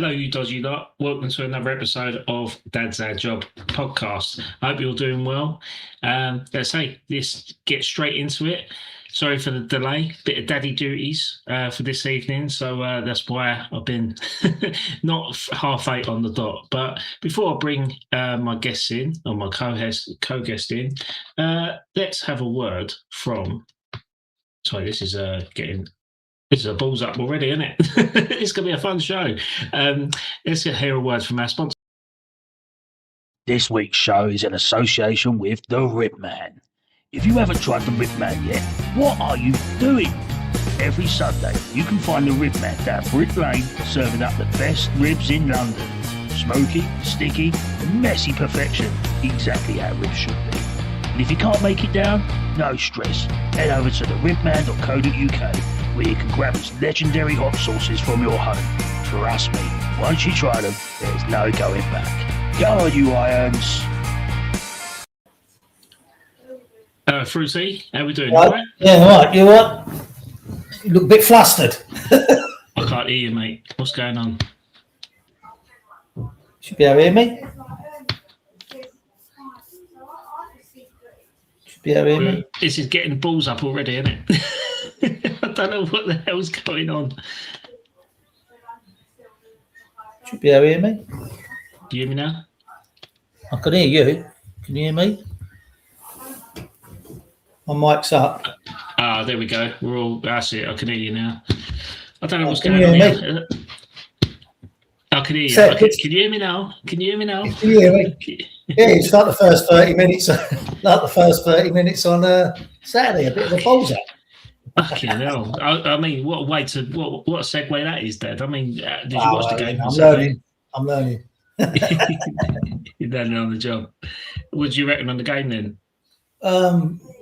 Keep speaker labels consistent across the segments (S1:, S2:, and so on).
S1: Hello, you dodgy lot. Welcome to another episode of Dad's Our Job podcast. I hope you're doing well. Let's get straight into it. Sorry for the delay. Bit of daddy duties for this evening, so that's why I've been not 8:30 on the dot. But before I bring my guests in, or my co-guest in, let's have a word from. Sorry, this is a balls up already, isn't it? It's going to be a fun show. Let's hear a word from our sponsor.
S2: This week's show is in association with the Rib Man. If you haven't tried the Rib Man yet, what are you doing? Every Sunday, you can find the Rib Man down Brick Lane serving up the best ribs in London. Smoky, sticky, and messy perfection. Exactly how ribs should be. And if you can't make it down, no stress. Head over to theribman.co.uk where you can grab his legendary hot sauces from your home. Trust me, once you try them, there's no going back. Go on, you irons.
S1: Fruity, how we doing?
S3: Right.
S1: Right?
S3: Yeah, all right. You what? You look a bit flustered.
S1: I can't hear you, mate. What's going on?
S3: Should be able to hear me. Should be able to hear me.
S1: This is getting balls up already, isn't it? I don't know what the hell's going on.
S3: Should be able to hear me.
S1: Do you hear me now?
S3: I can hear you. Can you hear me? My mic's up.
S1: Ah, there we go. That's it. I can hear you now. I don't know what's
S3: Can
S1: going
S3: you
S1: on
S3: hear
S1: here. I can hear you.
S3: So,
S1: Can you hear me now? Can you hear me now?
S3: Can you hear me? Yeah, it's like the first 30 minutes. Like the first 30 minutes on Saturday. A bit of a balls up.
S1: Fucking hell. I mean, what a way to what a segue that is, Dad. I mean, did you watch the game?
S3: I'm learning.
S1: You're learning on the job. What do you reckon on the game then?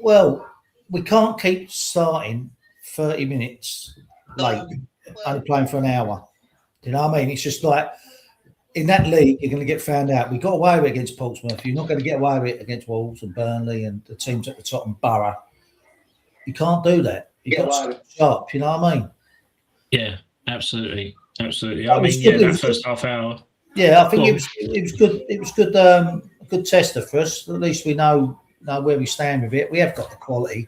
S3: Well, we can't keep starting 30 minutes late, only playing for an hour. Do you know what I mean? It's just like in that league, you're going to get found out. We got away with it against Portsmouth. You're not going to get away with it against Wolves and Burnley and the teams at the top and Borough. You can't do that. You've got to stay sharp. You know what I mean?
S1: Yeah, absolutely. Absolutely.
S3: That
S1: first half hour.
S3: Yeah, I think it was good. It was good. A good tester for us. At least we know where we stand with it. We have got the quality,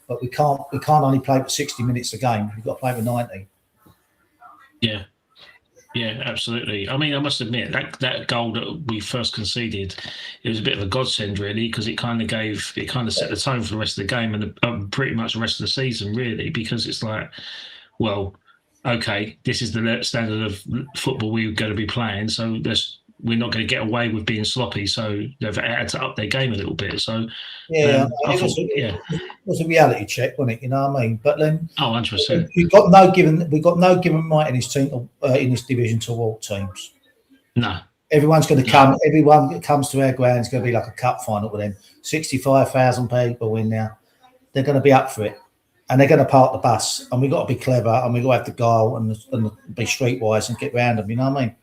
S3: but we can't only play for 60 minutes a game. We've got to play for 90.
S1: Yeah, absolutely. I mean, I must admit that goal that we first conceded, it was a bit of a godsend really, because it kind of set the tone for the rest of the game and pretty much the rest of the season really, because it's like, well, okay, this is the standard of football we're going to be playing, so we're not going to get away with being sloppy, so they've had to up their game a little bit. So
S3: it was a reality check, wasn't it? You know what I mean? But then,
S1: 100%.
S3: We've got no given might in his team in this division to all teams.
S1: No,
S3: everyone's going to come. Everyone that comes to our ground is going to be like a cup final with them. 65,000 people in there. They're going to be up for it, and they're going to park the bus. And we've got to be clever, and we've got to have the guile and be streetwise and get round them. You know what I mean?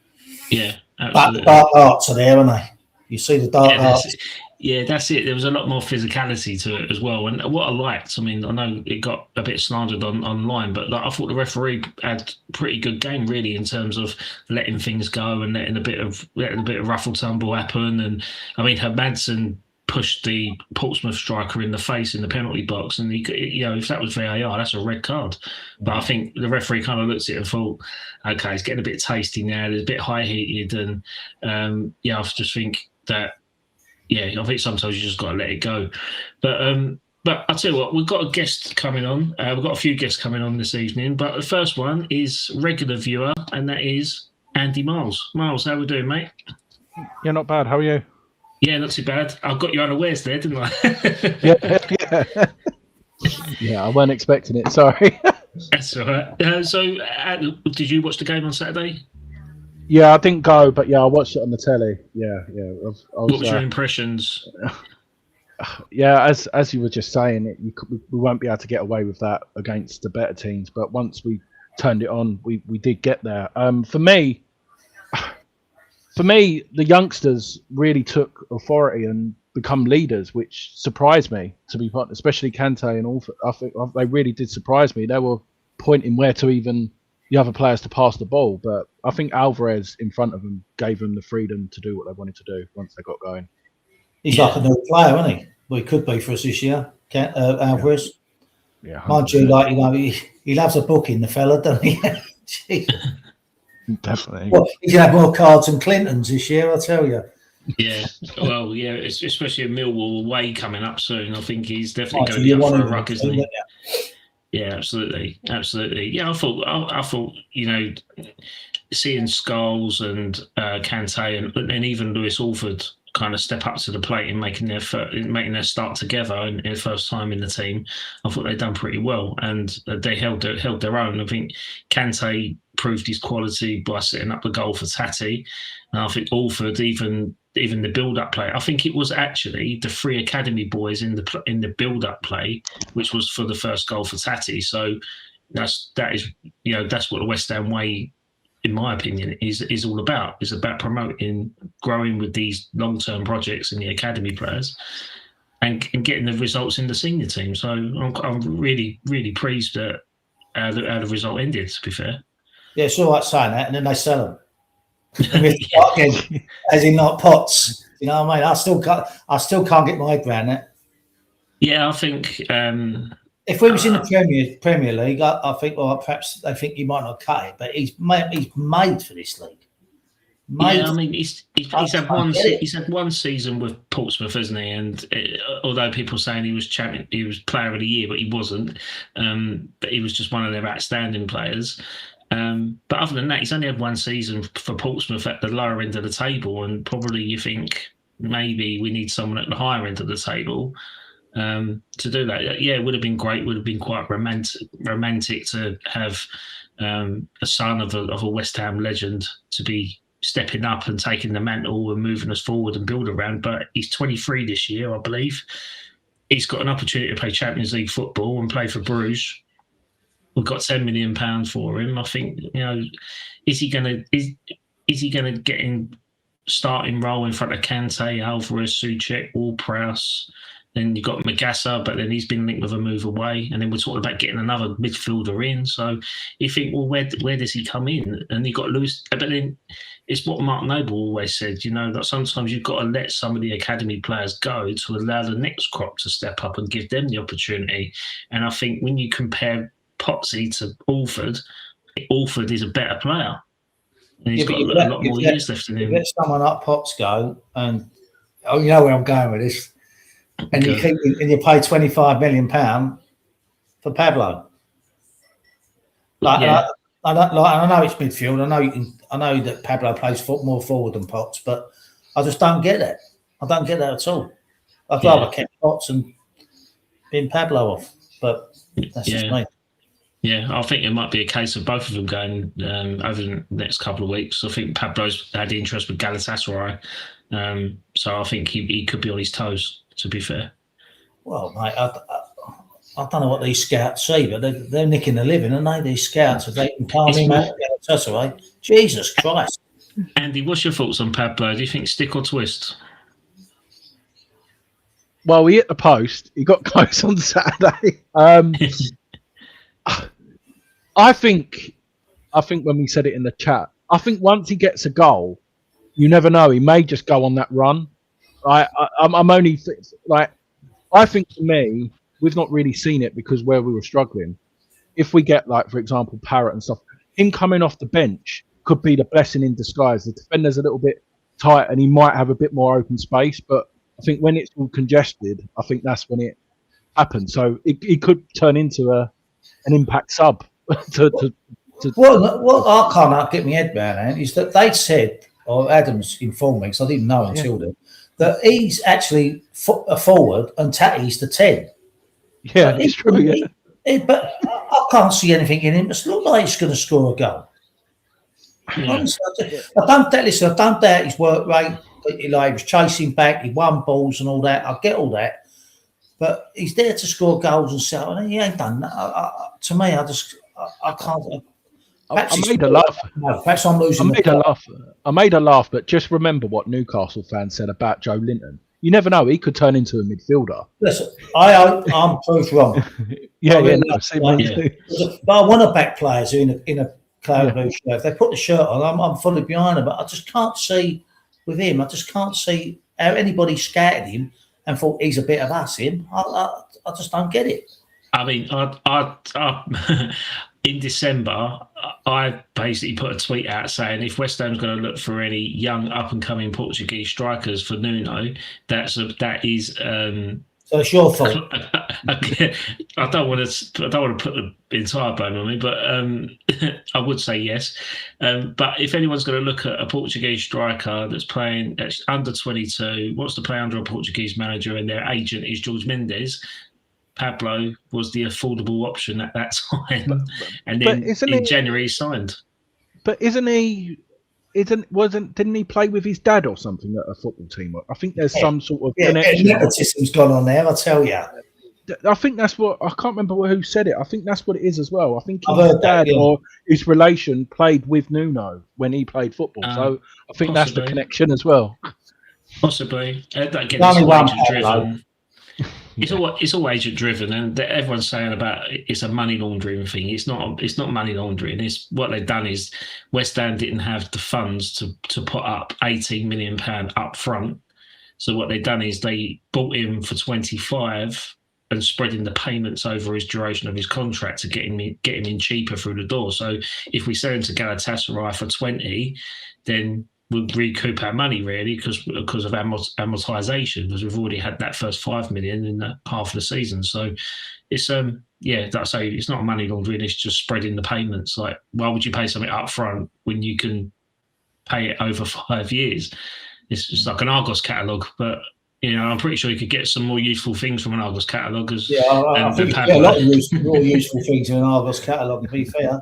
S1: Yeah.
S3: But the dark arts are there, aren't they? You see the dark arts.
S1: That's it. There was a lot more physicality to it as well. And what I liked, I mean, I know it got a bit slandered online, but I thought the referee had a pretty good game, really, in terms of letting things go and letting a bit of ruffle tumble happen. And I mean, Madsen pushed the Portsmouth striker in the face in the penalty box, and if that was VAR, that's a red card. But I think the referee kind of looked at it and thought, okay, it's getting a bit tasty now. It's a bit high heated, and I just think that, I think sometimes you just got to let it go. But I'll tell you what, we've got a guest coming on. We've got a few guests coming on this evening, but the first one is regular viewer, and that is Andy Miles. Miles, how we doing, mate?
S4: Yeah, not bad. How are you?
S1: Yeah, not too bad. I got you unawares there, didn't I?
S4: Yeah. Yeah, I wasn't expecting it. Sorry.
S1: That's all right. Did you watch the game on Saturday?
S4: Yeah, I didn't go, but I watched it on the telly. Yeah.
S1: What was your impressions?
S4: Yeah, as you were just saying, we won't be able to get away with that against the better teams. But once we turned it on, we did get there. For me, the youngsters really took authority and become leaders, which surprised me, to be honest, especially Kante and all. I think they really did surprise me. They were pointing where to even the other players to pass the ball. But I think Alvarez in front of them gave them the freedom to do what they wanted to do once they got going.
S3: He's like a new player, isn't he? Well, he could be for us this year, Alvarez.
S4: Yeah,
S3: Mind you, like, you know, he loves a booking, the fella, doesn't he? Jeez.
S4: definitely.
S3: Well, he's going to have more cards than Clinton's this year, I tell you.
S1: Yeah, well, yeah, especially a Millwall away coming up soon. I think he's definitely
S3: So
S1: going to
S3: you
S1: be up
S3: want
S1: for a
S3: him
S1: ruck,
S3: to,
S1: isn't he?
S3: don't you?
S1: Yeah, absolutely. Yeah, I thought, you know, seeing Scholes and Kante and even Lewis Alford kind of step up to the plate and making their start together in their first time in the team, I thought they'd done pretty well, and they held their own. I think Kante proved his quality by setting up the goal for Tati, and I think Alford even the build-up play. I think it was actually the 3 academy boys in the build-up play, which was for the first goal for Tati. So that's what the West Ham way, in my opinion, is all about. It's about promoting, growing with these long-term projects in the academy players, and getting the results in the senior team. So I'm really, really pleased at how the result ended, to be fair.
S3: Yeah, it's all right saying that, and then they sell them. Again, as in not pots. You know what I mean? I still can't get my head around that.
S1: Yeah, I think
S3: if we was in the Premier League, I think, well, perhaps they think he might not cut it, but he's made for this league.
S1: Yeah, I mean, he's had one season with Portsmouth, hasn't he? And although people saying he was player of the year, but he wasn't. But he was just one of their outstanding players. But other than that, he's only had one season for Portsmouth at the lower end of the table, and probably you think maybe we need someone at the higher end of the table to do that. Yeah, it would have been great. Would have been quite romantic to have a son of a West Ham legend to be stepping up and taking the mantle and moving us forward and build around. But he's 23 this year, I believe. He's got an opportunity to play Champions League football and play for Bruges. We've got £10 million for him. I think, you know, is he gonna get in starting role in front of Kante, Alvarez, Souček, Ward-Prowse? Then you've got Magassa, but then he's been linked with a move away. And then we're talking about getting another midfielder in. So you think, well, where does he come in? And you got Lewis. But then it's what Mark Noble always said, you know, that sometimes you've got to let some of the academy players go to allow the next crop to step up and give them the opportunity. And I think when you compare Potsy to Alford is a better player. And he's got a lot more years left in him.
S3: Let someone like Potts go, and you know where I'm going with this. And you pay £25 million for Pablo. I know it's midfield. I know that Pablo plays more forward than Potts, but I just don't get it. I don't get that at all. I'd rather keep Potts and bin Pablo off, but that's just me.
S1: Yeah, I think it might be a case of both of them going over the next couple of weeks. I think Pablo's had interest with Galatasaray, so I think he could be on his toes, to be fair.
S3: Well, mate, I don't know what these scouts see, but they're nicking a living, aren't they? These scouts, if they can palm him out of Galatasaray. Jesus Christ.
S1: Andy, what's your thoughts on Pablo? Do you think stick or twist?
S4: Well, he hit the post. He got close on Saturday. I think when we said it in the chat, I think once he gets a goal, you never know. He may just go on that run. I'm only like, I think for me, we've not really seen it because where we were struggling. If we get, like, for example, Parrott and stuff, him coming off the bench could be the blessing in disguise. The defender's a little bit tight and he might have a bit more open space, but I think when it's all congested, I think that's when it happens. So it could turn into an impact sub.
S3: What I can't get my head around is that they said, or Adams informed me, because I didn't know until then, that he's actually a forward and Tatty's the 10.
S4: Yeah, it's true. Yeah.
S3: But I can't see anything in him. It's not like he's going to score a goal. Yeah. Honestly, I don't doubt his work rate. He was chasing back, he won balls and all that. I get all that. But he's there to score goals and so on. He ain't done that. To me, I can't.
S4: I made a laugh.
S3: Perhaps I'm losing.
S4: I made a laugh, but just remember what Newcastle fans said about Joe Linton. You never know; he could turn into a midfielder.
S3: Listen, I'm proved wrong.
S4: But I want to back
S3: players who in a cloud blue shirt. If they put the shirt on, I'm fully behind them. But I just can't see with him. I just can't see how anybody scouted him and thought he's a bit of us. Him, I just don't get it.
S1: I mean, I in December, I basically put a tweet out saying if West Ham's going to look for any young up and coming Portuguese strikers for Nuno, that is.
S3: So it's your fault.
S1: I don't want to put the entire blame on me, but I would say yes. But if anyone's going to look at a Portuguese striker that's playing under 22, wants to play under a Portuguese manager, and their agent is George Mendes, Pablo was the affordable option at that time, and then in January he signed.
S4: But didn't he play with his dad or something at a football team? I think there's some sort of connection.
S3: Nepotism's gone on there, I tell you.
S4: I think that's what, I can't remember who said it. I think that's what it is as well. I think his dad or his relation played with Nuno when he played football. So I think that's the connection as well.
S1: Possibly. Again, it's agent-driven. It's all agent-driven, and everyone's saying about it's a money laundering thing. It's not money laundering. It's what they've done is West Ham didn't have the funds to put up £18 million up front. So what they've done is they bought him for 25 and spreading the payments over his duration of his contract to get him in cheaper through the door. So if we sell him to Galatasaray for 20, then we'll recoup our money really because of amortization, because we've already had that first 5 million in the half of the season. So it's like I say, it's not money laundering, it's just spreading the payments. Like, why would you pay something up front when you can pay it over 5 years? It's just like an Argos catalogue, but I'm pretty sure you could get some more useful things from an Argos catalogue.
S3: I think a lot of more useful things in an Argos catalogue, to be fair.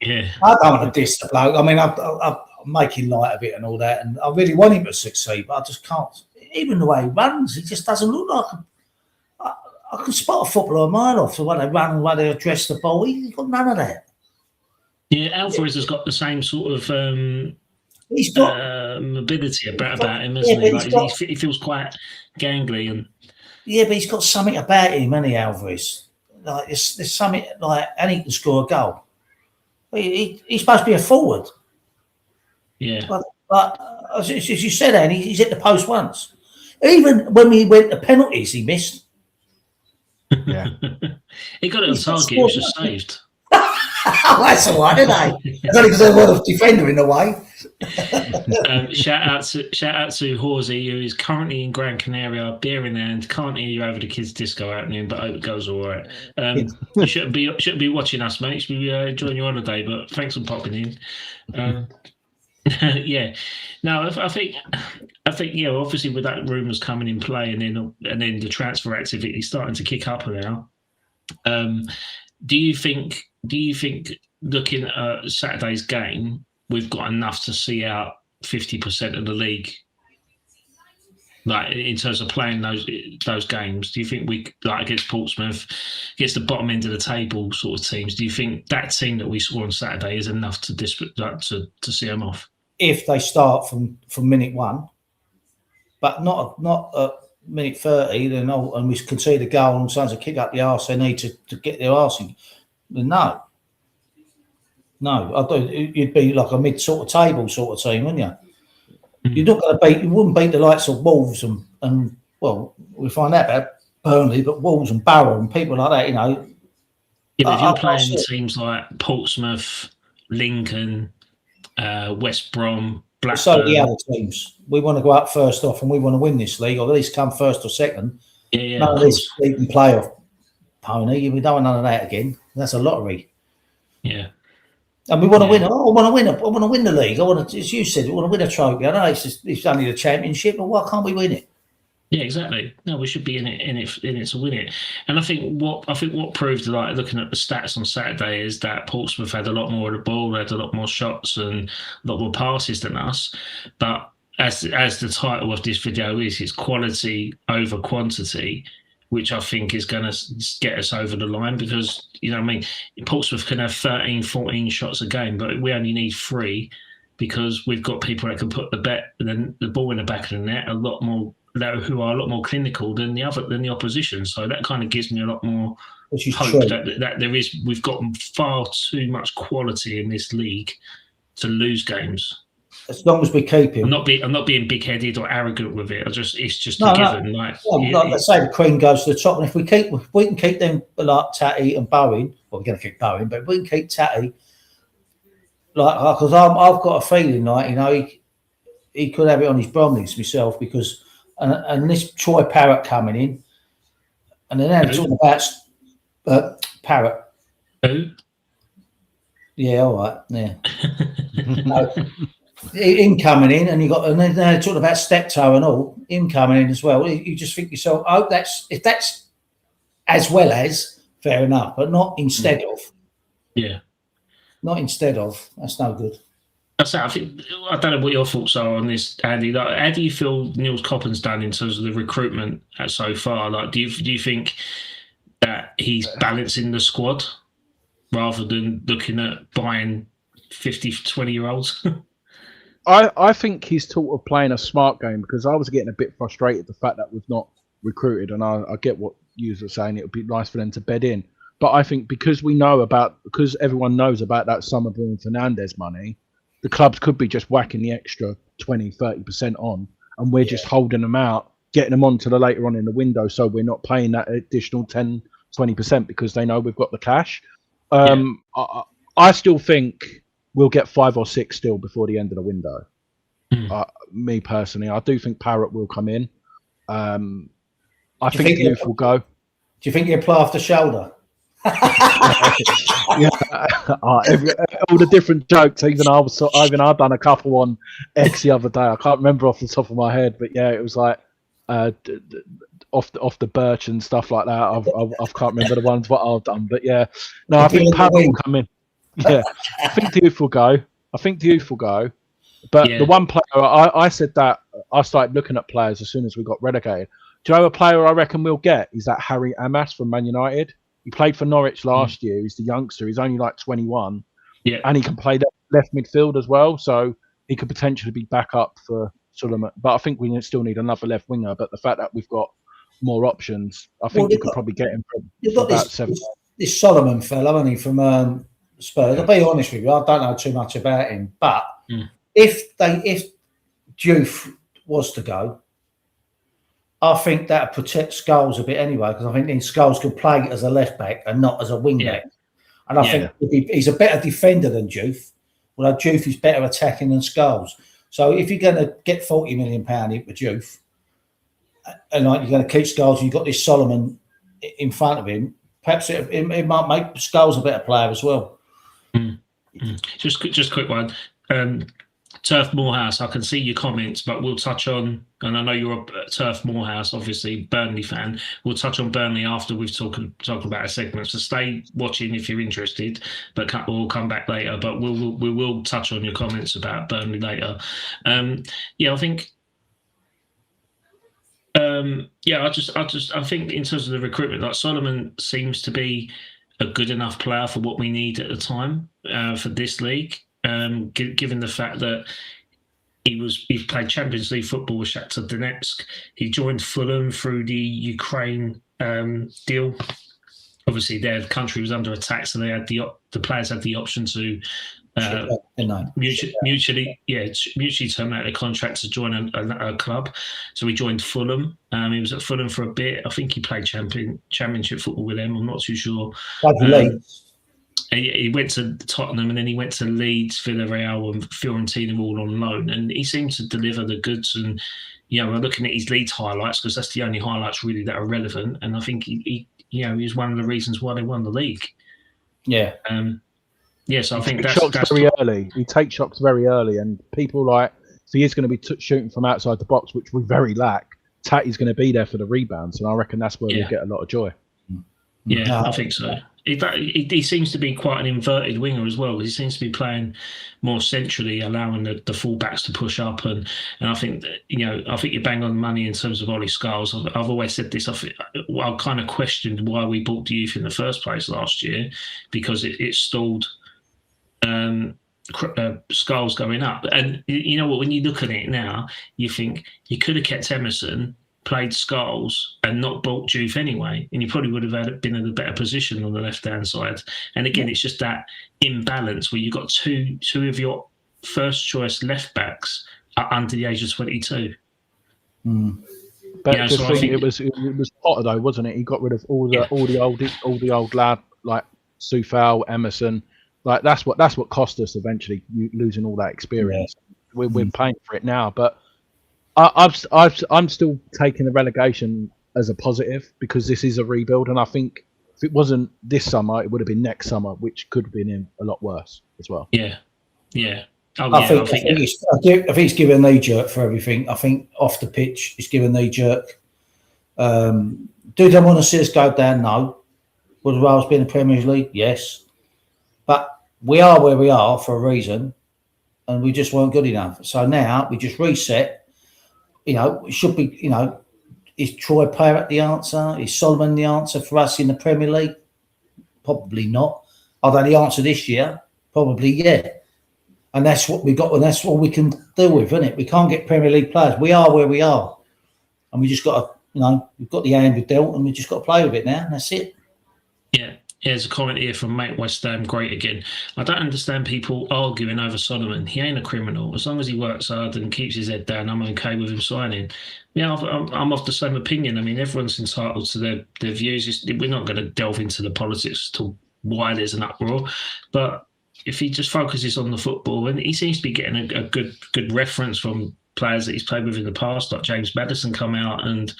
S1: Yeah.
S3: I don't want to diss the bloke. I mean, I'm making light of it and all that, and I really want him to succeed, but I just can't. Even the way he runs, he just doesn't look like I can spot a footballer a mile off. So when they run and when they address the ball, he's got none of that.
S1: Yeah, Alvarez has got the same sort of
S3: he's got
S1: mobility about him, hasn't he? Like, he feels quite gangly and.
S3: Yeah, but he's got something about him, hasn't he, Alvarez? Like there's something like, and he can score a goal. He's supposed to be a forward.
S1: Yeah.
S3: But as you said, Annie, he's hit the post once. Even when we went to penalties, he missed.
S4: Yeah.
S1: He got it on target, it was just saved.
S3: That's all right, isn't it? It's only because there was a defender in the way.
S1: Shout out to Horsey, who is currently in Gran Canaria, beer in hand. Can't hear you over the kids' disco happening, but hope it goes all right. You shouldn't be watching us, mate. You should be enjoying your holiday, but thanks for popping in. Yeah. No, I think obviously with that rumours coming in play, and then the transfer activity starting to kick up now. Do you think looking at Saturday's game, we've got enough to see out 50% of the league? Like, in terms of playing those games, do you think we, like against Portsmouth, against the bottom end of the table sort of teams, do you think that team that we saw on Saturday is enough to see them off?
S3: If they start from minute one, but not at minute 30, then and we concede a goal and someone's a kick up the arse, they need to get their arse in. No, I don't. You'd be like a mid sort of table sort of team, wouldn't you? Mm-hmm. You're not going to beat. You wouldn't beat the likes of Wolves and well, we find out about Burnley, but Wolves and Barrow and people like that,
S1: Yeah, but if you're playing teams like Portsmouth, Lincoln, West Brom, Blackburn.
S3: So the other teams, we want to go up first off, and we want to win this league, or at least come first or second.
S1: Yeah.
S3: None of this league and playoff pony. We don't want none of that again. That's a lottery.
S1: Yeah.
S3: And we want to win. Oh, I want to win the league. I want to, as you said, we want to win a trophy. I know it's only the championship, but why can't we win it?
S1: Yeah, exactly. No, we should be in it to win it. And I think what proved, like looking at the stats on Saturday, is that Portsmouth had a lot more of the ball, they had a lot more shots and a lot more passes than us. But as the title of this video is, it's quality over quantity, which I think is going to get us over the line, because, Portsmouth can have 13, 14 shots a game, but we only need 3, because we've got people that can put the ball in the back of the net a lot more who are a lot more clinical than the opposition. So that kind of gives me a lot more
S3: which is
S1: hope
S3: true.
S1: that we've got far too much quality in this league to lose games.
S3: As long as we keep him.
S1: I'm not being big-headed or arrogant with it. It's just
S3: No,
S1: a given. Like,
S3: let's say the Queen goes to the top, and if we can keep them like Tatty and Bowen. Well, we're going to keep Bowen, but if we can keep Tatty, like, because I've got a feeling, like, you know, he could have it on his Bromleys myself, because and this Troy Parrott coming in, and then they're talking about Parrott.
S1: Who?
S3: Yeah, all right, yeah. Him coming in, and then they're talking about Steptoe and all. Him coming in as well. You just think to yourself, "Oh, if that's as well as, fair enough, but not instead of."
S1: Yeah,
S3: not instead of. That's no good.
S1: I don't know what your thoughts are on this, Andy. Like, how do you feel Niels Coppen's done in terms of the recruitment so far? Like, do you think that he's balancing the squad rather than looking at buying 50, 20-year-olds?
S4: I think he's sort of playing a smart game, because I was getting a bit frustrated the fact that we've not recruited, and I get what you were saying. It would be nice for them to bed in, but I think because everyone knows about that Somerville and Fernandez money, the clubs could be just whacking the extra 20-30% on, and we're just holding them out, getting them on to the later on in the window, so we're not paying that additional 10-20% because they know we've got the cash. I still think we'll get 5 or 6 still before the end of the window. Me personally, I do think Parrott will come in. I think Youth will go.
S3: Do you think he'll play off the shoulder?
S4: Yeah, all the different jokes. Even I've done a couple on X the other day. I can't remember off the top of my head, but yeah, it was like off the birch and stuff like that. I can't remember the ones what I've done, but yeah, no, I think Parrott will come in. Yeah, I think the Youth will go. But the one player I said that I started looking at players as soon as we got relegated. Do you know a player I reckon we'll get? Is that Harry Amas from Man United? He played for Norwich last year. He's the youngster. He's only like 21. Yeah, and he can play left midfield as well. So he could potentially be back up for Suleiman. But I think we still need another left winger. But the fact that we've got more options, I think we could probably get him for about 7.
S3: This Solomon fella, isn't he, from Spurs? I'll be honest with you, I don't know too much about him. But if Diouf was to go, I think that protects Scholes a bit anyway, because I think then Scholes can play as a left back and not as a wing back. And I think he's a better defender than Diouf, although Diouf is better attacking than Scholes. So if you're going to get £40 million into Diouf, and you're going to keep Scholes, and you've got this Solomon in front of him, perhaps it might make Scholes a better player as well.
S1: Just a quick one. Turf Moorhouse, I can see your comments, but we'll touch on, and I know you're a Turf Moorhouse, obviously, Burnley fan. We'll touch on Burnley after we've talked about a segment. So stay watching if you're interested, but we'll come back later. But we will touch on your comments about Burnley later. I think. I think in terms of the recruitment, like Solomon seems to be a good enough player for what we need at the time for this league. Given the fact that he played Champions League football with Shakhtar Donetsk, he joined Fulham through the Ukraine deal. Obviously, their country was under attack, so they had the players had the option to mutually terminate their contract to join a club. So he joined Fulham. He was at Fulham for a bit. I think he played championship football with them. I'm not too sure. He went to Tottenham, and then he went to Leeds, Villarreal and Fiorentina all on loan, and he seemed to deliver the goods. And we're looking at his Leeds highlights, because that's the only highlights really that are relevant, and I think he was one of the reasons why they won the league. So I think that's
S4: very early. He takes shots very early, and people so he's going to be shooting from outside the box, which we very lack. Tatty's going to be there for the rebounds, and I reckon that's where we'll get a lot of joy.
S1: I think so. He seems to be quite an inverted winger as well. He seems to be playing more centrally, allowing the fullbacks to push up. And I think that, I think you bang on the money in terms of Ollie Scholes. I've always said this. I kind of questioned why we bought the youth in the first place last year, because it stalled Scholes going up. And you know what? When you look at it now, you think you could have kept Emerson played Skulls and not bought Juve anyway, and you probably would have been in a better position on the left-hand side. And again, it's just that imbalance where you've got two of your first-choice left-backs are under the age of 22.
S4: But
S1: Yeah,
S4: just
S1: so I
S4: think
S1: think-
S4: it was Potter though, wasn't it? He got rid of all the old lad like Soufal, Emerson. Like that's what cost us eventually, losing all that experience. We're paying for it now, but I'm still taking the relegation as a positive because this is a rebuild, and I think if it wasn't this summer, it would have been next summer, which could have been a lot worse as well.
S1: Yeah.
S3: I think he's given a knee jerk for everything. I think off the pitch, he's given a knee jerk. Do they want to see us go down? No. Would Wales be in the Premier League? Yes. But we are where we are for a reason, and we just weren't good enough. So now we just reset. It should be, is Troy Parrott the answer? Is Solomon the answer for us in the Premier League? Probably not. Are they the answer this year? Probably, yeah. And that's what we got, and that's all we can deal with, isn't it? We can't get Premier League players. We are where we are. And we just got to, we've got the hand we dealt, and we just got to play with it now. And that's it.
S1: Yeah. Here's a comment here from Mate West Ham. Great again. I don't understand people arguing over Solomon. He ain't a criminal. As long as he works hard and keeps his head down, I'm okay with him signing. Yeah, I'm of the same opinion. I mean, everyone's entitled to their views. We're not going to delve into the politics to why there's an uproar. But if he just focuses on the football, and he seems to be getting a good reference from players that he's played with in the past, like James Maddison come out and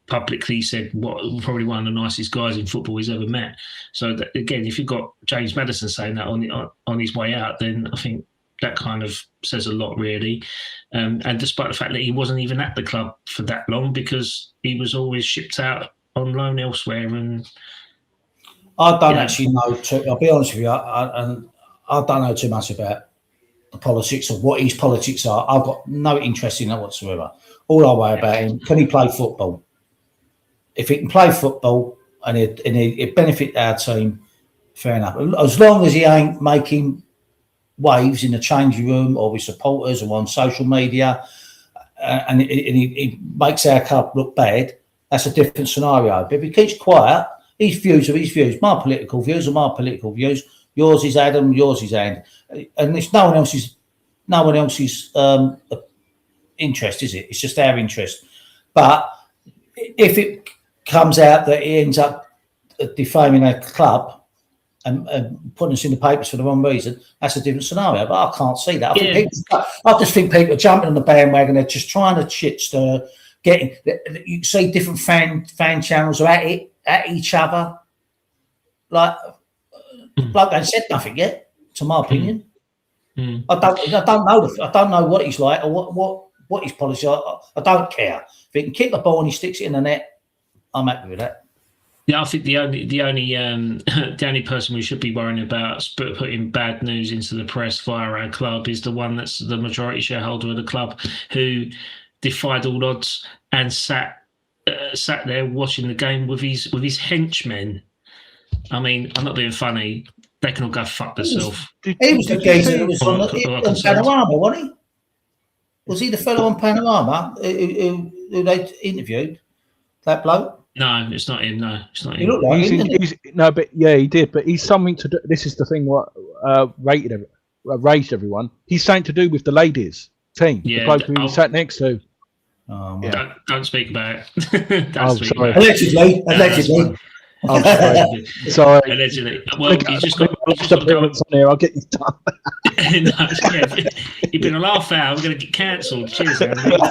S1: publicly said probably one of the nicest guys in football he's ever met. So that, again, if you've got James Maddison saying that on his way out, then I think that kind of says a lot, really. And despite the fact that he wasn't even at the club for that long because he was always shipped out on loan elsewhere. And
S3: I don't actually know. I'll be honest with you, I don't know too much about the politics of what his politics are. I've got no interest in that whatsoever. All I worry about him, can he play football? If he can play football and it benefit our team, fair enough. As long as he ain't making waves in the changing room or with supporters or on social media, and he makes our club look bad, that's a different scenario. But if he keeps quiet, his views are his views. My political views are my political views. Yours is Adam. Yours is Andy. And it's no one else's interest, is it? It's just our interest. But if it comes out that he ends up defaming our club and putting us in the papers for the wrong reason, that's a different scenario. But I can't see that. I just think people are jumping on the bandwagon. They're just trying to shit stir. You see different fan channels are at each other. Like they said nothing yet, to my opinion. I don't know what he's like or what his policy are. I don't care. If he can kick the ball and he sticks it in the net, I'm happy with that.
S1: Yeah, I think the only person we should be worrying about putting bad news into the press via our club is the one that's the majority shareholder of the club, who defied all odds and sat there watching the game with his henchmen. I mean, I'm not being funny. They can all go fuck themselves.
S3: He was the geezer who was on Panorama, wasn't he? Was he the fellow on Panorama who they interviewed? That bloke?
S1: No, it's not him. No, it's not him.
S3: He looked like him, didn't he?
S4: No, but yeah, he did. But he's something to do. This is the thing. What raised everyone. He's something to do with the ladies team.
S1: Yeah,
S4: the bloke who he sat next to.
S1: Don't speak about it.
S4: Sorry.
S3: Allegedly.
S4: I'm sorry.
S1: Allegedly. Well, you just got
S4: on here. I'll get you done.
S1: You've been a laugh out. I'm going to get cancelled. Cheers, Andy. But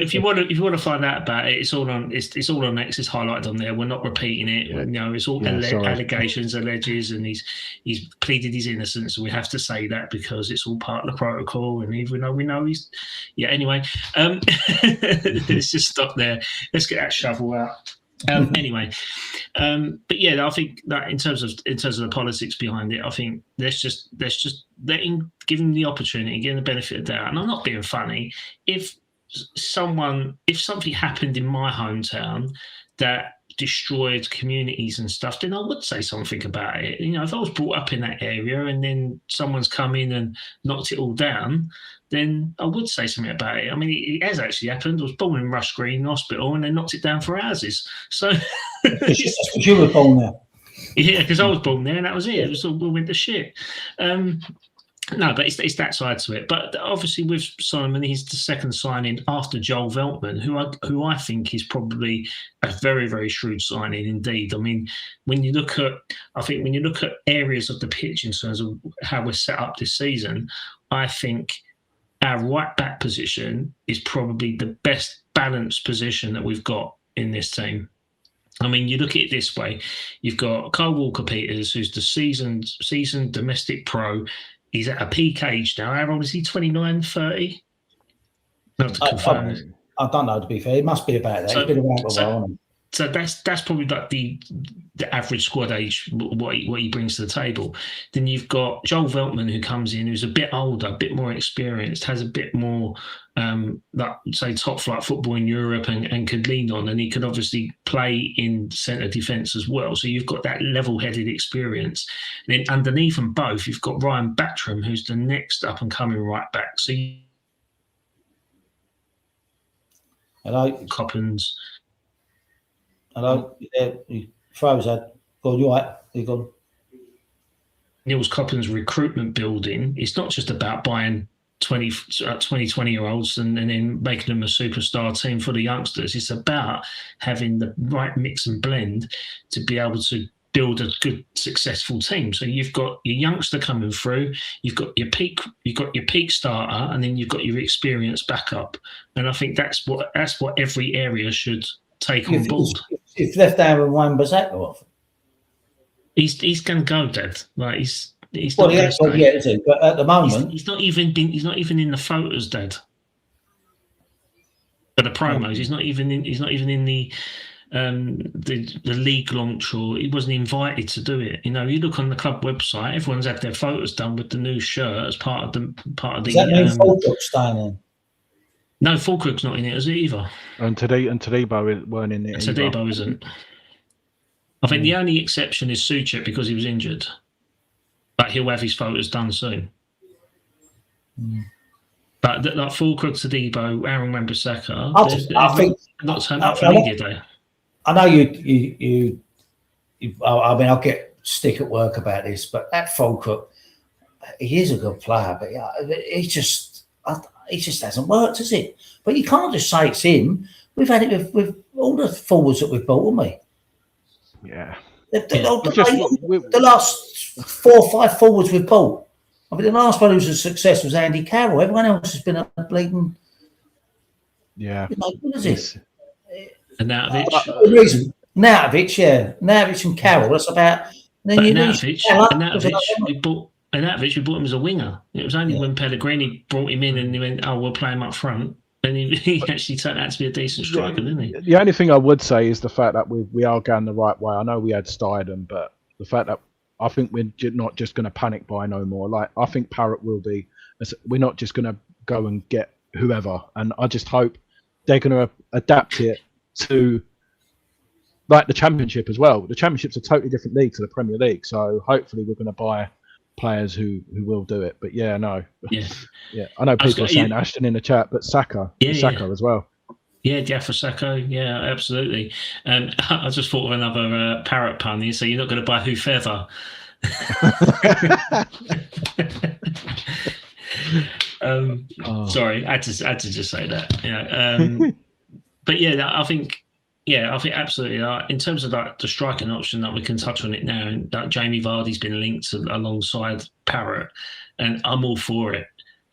S1: if you want to find out about it, it's all on X. It's highlighted on there. We're not repeating it. It's all allegations, alleges, and he's pleaded his innocence. So we have to say that because it's all part of the protocol. And even though we know he's, anyway, let's just stop there. Let's get that shovel out. Anyway, but yeah, I think that in terms of the politics behind it, I think let's just give him the opportunity, give him the benefit of the doubt. And I'm not being funny. If something happened in my hometown that destroyed communities and stuff, then I would say something about it. If I was brought up in that area and then someone's come in and knocked it all down, then I would say something about it. I mean, it has actually happened. I was born in Rush Green Hospital, and they knocked it down for houses. So
S3: Because you were born there.
S1: yeah, because I was born there, and that was it. It was all went to shit. No, but it's that side to it. But obviously, with Simon, he's the second signing after Joel Veltman, who I think is probably a very, very shrewd signing indeed. I mean, when you look at areas of the pitch in terms of how we're set up this season, I think our right back position is probably the best balanced position that we've got in this team. I mean, you look at it this way: you've got Kyle Walker-Peters, who's the seasoned domestic pro. He's at a peak age now. How old is he? 29, 30? Not to confirm.
S3: I don't know, to be fair. It must be about that. He's been around for a while, hasn't he?
S1: So that's probably like the average squad age, what he brings to the table. Then you've got Joel Veltman, who comes in, who's a bit older, a bit more experienced, has a bit more, like say, top flight football in Europe and could lean on, and he could obviously play in centre defence as well. So you've got that level-headed experience. And then underneath them both, you've got Ryan Battram, who's the next up-and-coming right back. So
S3: Hello?
S1: Coppins.
S3: Hello? Yeah, he froze that. Go on, you all right? You gone?
S1: Niels Coppins' recruitment building, it's not just about buying 20-year-olds and then making them a superstar team for the youngsters. It's about having the right mix and blend to be able to build a good, successful team. So you've got your youngster coming through, you've got your peak starter, and then you've got your experienced backup. And I think that's what every area should take on board.
S3: If left down with Wayne Bazaka off,
S1: he's going to go, Dad. Like he's
S3: well,
S1: not
S3: yeah,
S1: gonna stay.
S3: is he? But at the moment,
S1: he's not even in the photos, Dad. For the promos, he's not even in the league launch, or he wasn't invited to do it. You know, you look on the club website, everyone's had their photos done with the new shirt as part of the.
S3: Does that mean Falkirk's staying in?
S1: No, Falkirk's not in it, is it either?
S4: And Tadebo weren't in it.
S1: Tadebo isn't. I think the only exception is Suchek because he was injured, but he'll have his photos done soon. But like Falkirk, Tadebo, Aaron Wan-Bissaka,
S3: I think
S1: not so much for media day.
S3: I know you. I mean, I'll get stick at work about this, but that Falkirk, he is a good player, but he just hasn't worked, has it? But you can't just say it's him. We've had it with all the forwards that we've bought, haven't we?
S4: Yeah.
S3: The last 4 or 5 forwards we've bought. I mean, the last one who was a success was Andy Carroll. Everyone else has been a bleeding.
S4: Yeah.
S3: You know, what is it?
S1: And Natovic.
S3: Natovic, yeah. Natovic and Carroll. That's about. Then
S1: But
S3: you
S1: Natovic, we bought him as a winger. It was only when Pellegrini brought him in and he went, "Oh, we'll play him up front." And he actually turned out to be a decent striker, didn't he?
S4: The only thing I would say is the fact that we are going the right way. I know we had Steidham, but the fact that I think we're not just going to panic buy no more. Like, I think Parrott will be. We're not just going to go and get whoever. And I just hope they're going to adapt it to like the Championship as well. The Championship's a totally different league to the Premier League. So hopefully we're going to buy players who will do it. But yeah, no.
S1: Yeah.
S4: Yeah. I know people are saying Ashton in the chat, but Saka as well.
S1: Yeah, Jaffa Sacco. Yeah, absolutely. I just thought of another parrot pun. You say you're not going to buy whoever. Sorry, I had to just say that. Yeah. But yeah, I think absolutely. In terms of like the striking option, that we can touch on it now, and that Jamie Vardy's been linked alongside Parrott, and I'm all for it.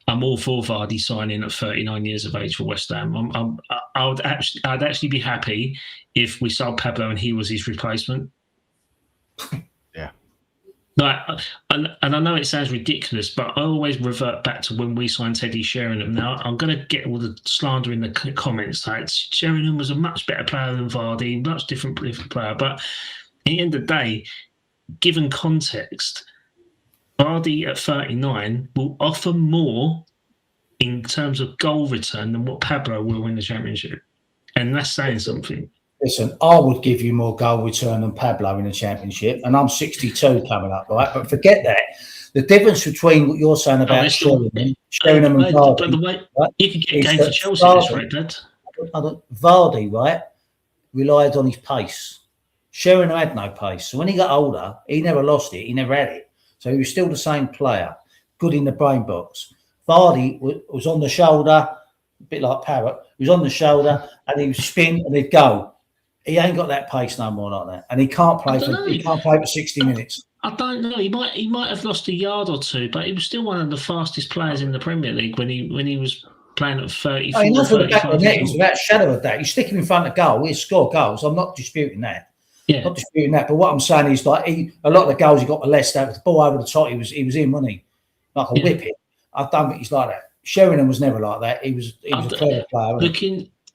S1: I'm all for Vardy signing at 39 years of age for West Ham. I'd actually be happy if we sold Pablo and he was his replacement.
S4: Yeah.
S1: Like, and I know it sounds ridiculous, but I always revert back to when we signed Teddy Sheringham. Now, I'm going to get all the slander in the comments. Like, Sheringham was a much better player than Vardy, much different player. But at the end of the day, given context, Vardy at 39 will offer more in terms of goal return than what Pablo will in the Championship. And that's saying something.
S3: Listen, I would give you more goal return than Pablo in the Championship, and I'm 62 coming up, right? But forget that. The difference between what you're saying about Sheringham and Vardy,
S1: but the way
S3: right,
S1: you could get a
S3: is
S1: game
S3: that
S1: for Chelsea this right, Dad.
S3: Vardy, right, relied on his pace. Sheringham had no pace. So when he got older, he never lost it. He never had it. So he was still the same player, good in the brain box. Vardy was on the shoulder, a bit like Parrott. He was on the shoulder and he would spin and he'd go. He ain't got that pace no more like that. And he can't play for 60 minutes.
S1: I don't know. He might have lost a yard or two, but he was still one of the fastest players in the Premier League when he was playing at 30.
S3: I mean, that's what the back of the net is, without a shadow of doubt. You stick him in front of goal, he'll score goals. I'm not disputing that.
S1: Yeah.
S3: Not disputing that. But what I'm saying is, like, a lot of the goals he got were less. That was the ball over the top. He was in, wasn't he? Like a whipping. I don't think he's like that. Sheringham was never like that. He was a clever player.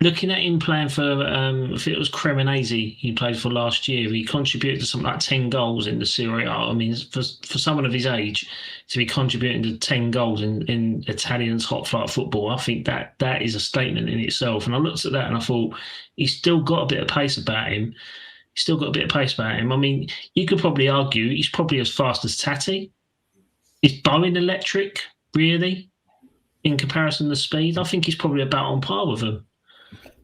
S1: Looking at him playing for, I think it was Cremonese he played for last year, he contributed to something like 10 goals in the Serie A. I mean, for someone of his age to be contributing to 10 goals in Italian's hot flight football, I think that is a statement in itself. And I looked at that and I thought, he's still got a bit of pace about him. I mean, you could probably argue he's probably as fast as Tati. Is Bowen electric, really, in comparison to speed? I think he's probably about on par with him.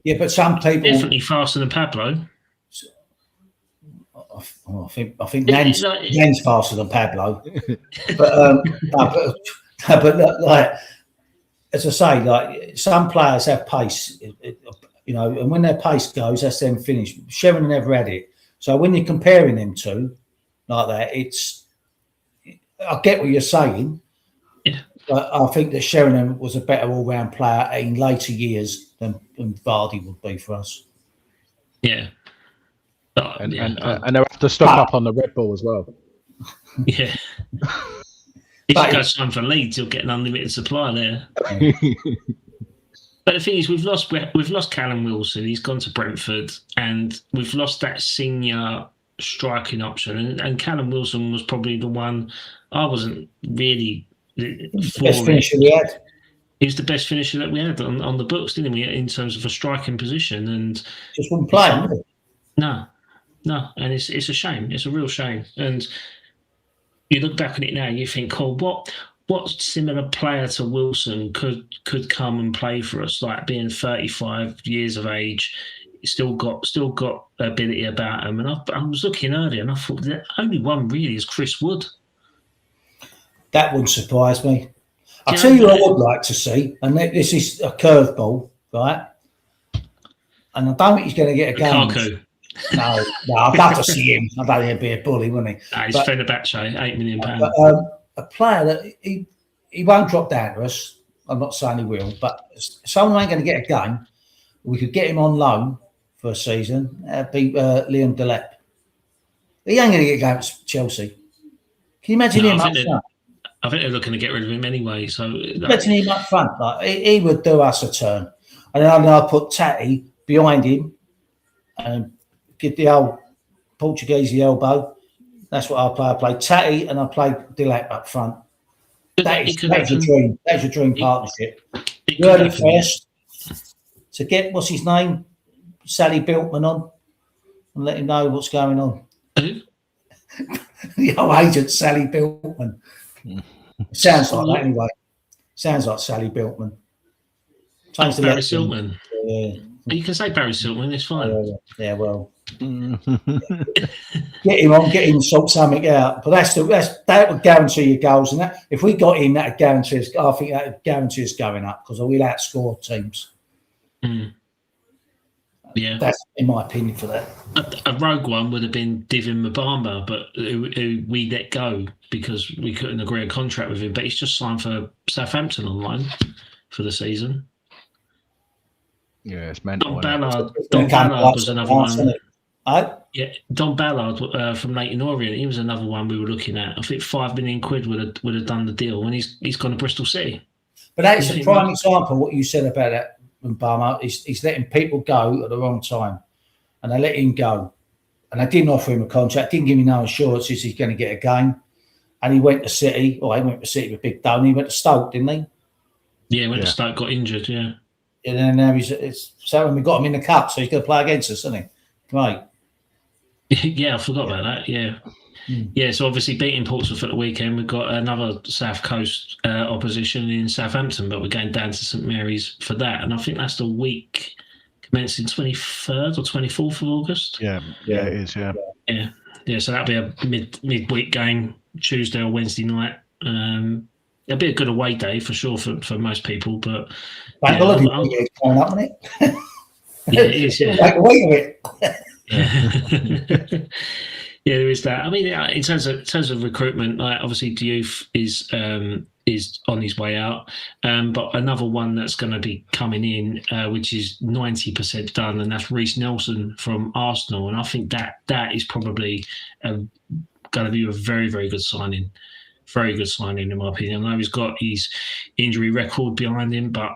S3: Yeah, but some people
S1: definitely faster than Pablo.
S3: I think Nan's faster than Pablo. but like as I say, like some players have pace, and when their pace goes, that's them finished. Sheringham never had it. So when you're comparing them two like that, I get what you're saying.
S1: Yeah.
S3: But I think that Sheringham was a better all-round player in later years than Vardy would be for us.
S1: Yeah.
S4: And they'll have to stock up on the Red Bull as well.
S1: Yeah. If you go sign for Leeds, you'll get an unlimited supply there. But the thing is, we've lost Callum Wilson. He's gone to Brentford, and we've lost that senior striking option. And Callum Wilson was probably the one I wasn't really.
S3: Best finisher we had.
S1: He was the best finisher that we had on the books, didn't we? In terms of a striking position, and
S3: just wouldn't play.
S1: No, and it's a shame. It's a real shame. And you look back on it now, you think, "Oh, what similar player to Wilson could come and play for us? Like being 35 years of age, still got ability about him." And I was looking earlier, and I thought the only one really is Chris Wood.
S3: That wouldn't surprise me. I'll tell you what I would like to see, and this is a curveball, right? And I don't think he's going to get a game. No, I'd love to see him. I bet he'd be a bully, wouldn't he?
S1: He's Fenerbahce, £8 million.
S3: But a player that he won't drop down to us. I'm not saying he will, but someone ain't going to get a game. We could get him on loan for a season. That'd be Liam Delep. He ain't going to get a game at Chelsea. Can you imagine him up front?
S1: I think they're looking to get rid of him anyway. So
S3: imagine him up front. Like, he would do us a turn. And then I'll put Tati behind him and give the old Portuguese the elbow. That's what I'll play. I play Tati and I play Dilap up front. That's your dream. That's your dream partnership. You heard it first. To get, what's his name? Sally Biltman on and let him know what's going on.
S1: Who?
S3: The old agent, Sally Biltman. Sounds like that anyway. Sounds like Sally Biltman.
S1: Barry Siltman. Yeah. You can say Barry Siltman, it's fine.
S3: Yeah, well. Get him, sort something out. But that would guarantee your goals. And that, if we got him, that would guarantee us. I think that would guarantee us going up because we'll outscore teams.
S1: Mm. Yeah,
S3: that's in my opinion for that.
S1: A rogue one would have been Divin Mbamba, but who we let go because we couldn't agree a contract with him. But he's just signed for Southampton on loan for the season.
S4: Yeah, it's mental.
S1: Don Ballard was another one. Yeah, Don Ballard from Leighton Orient. He was another one we were looking at. I think £5 million would have done the deal when he's gone to Bristol City.
S3: But that is a prime example of what you said about that. Mbama, he's letting people go at the wrong time, and they let him go, and they didn't offer him a contract, didn't give him no assurances he's going to get a game, and he went to City. Or he went to City with Big Don. He went to Stoke, didn't he?
S1: Yeah, went to Stoke, got injured. Yeah,
S3: and then now so when we got him in the cup, so he's going to play against us, isn't he? Great.
S1: Yeah, I forgot about that. Yeah, Yeah, so obviously beating Portsmouth at the weekend, we've got another South Coast opposition in Southampton, but we're going down to St Mary's for that. And I think that's the week commencing 23rd or 24th of August.
S4: Yeah, it is. Yeah.
S1: Yeah. So that'll be a midweek game, Tuesday or Wednesday night. It'll be a good away day for sure for most people. But
S3: Bank holiday weekend coming up, isn't it?
S1: Yeah, it is. Yeah.
S3: Like, wait a minute.
S1: Yeah, there is that. I mean, in terms of recruitment, like obviously Diouf is on his way out, but another one that's going to be coming in, which is 90% done, and that's Reece Nelson from Arsenal, and I think that is probably going to be a very, very good signing. Very good signing in my opinion. I know he's got his injury record behind him, but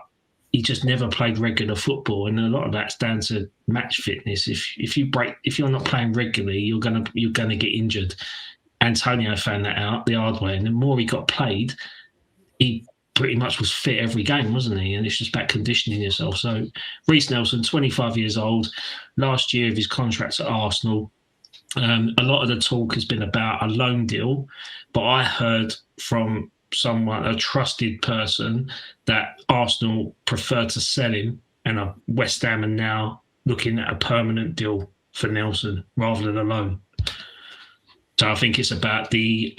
S1: he just never played regular football, and a lot of that's down to match fitness. If you're not playing regularly, you're gonna get injured. Antonio found that out the hard way, and the more he got played, he pretty much was fit every game, wasn't he? And it's just about conditioning yourself. So Reece Nelson, 25 years old, last year of his contract at Arsenal. A lot of the talk has been about a loan deal, but I heard from someone, a trusted person, that Arsenal prefer to sell him, and West Ham are now looking at a permanent deal for Nelson rather than a loan. So I think it's about the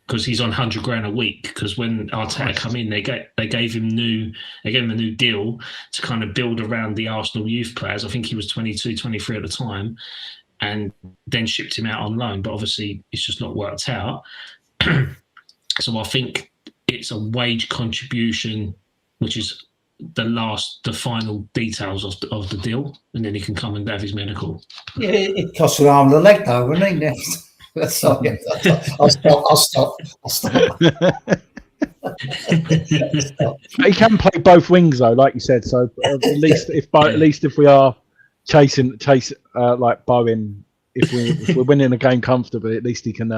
S1: because he's on $100,000 a week. Because when Arteta come in, they gave him a new deal to kind of build around the Arsenal youth players. I think he was 22, 23 at the time, and then shipped him out on loan. But obviously, it's just not worked out. So I think it's a wage contribution, which is the final details of the deal, and then he can come and have his medical.
S3: Yeah, it costs an arm and a leg though, wouldn't it? Sorry, I'll stop.
S4: He can play both wings though, like you said. So at least if we are chasing like Bowen, if we're winning a game comfortably, at least he can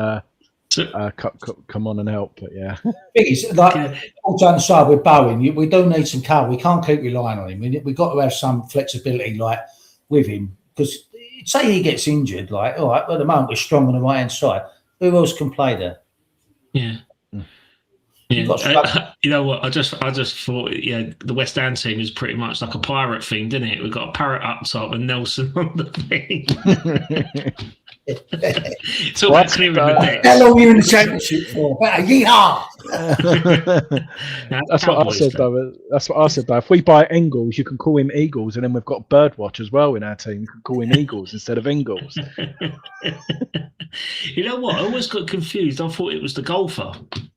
S4: come on and help. But yeah,
S3: It's like all joking aside with Bowen, we do need some cover. We can't keep relying on him. We've got to have some flexibility, like with him, because say he gets injured, like all right, well, at the moment we're strong on the right hand side. Who else can play there?
S1: Yeah. Yeah, you know what? I just thought, the West Ham team is pretty much like a pirate thing, didn't it? We've got a parrot up top and Nelson on the thing. It's all about clearing the decks.
S3: How long are you in the championship for? Yeehaw!
S4: That's what I said, though. That's what I said, though. If we buy Engels, you can call him Eagles, and then we've got Birdwatch as well in our team. You can call him Eagles instead of Engels.
S1: You know what? I always got confused. I thought it was the golfer,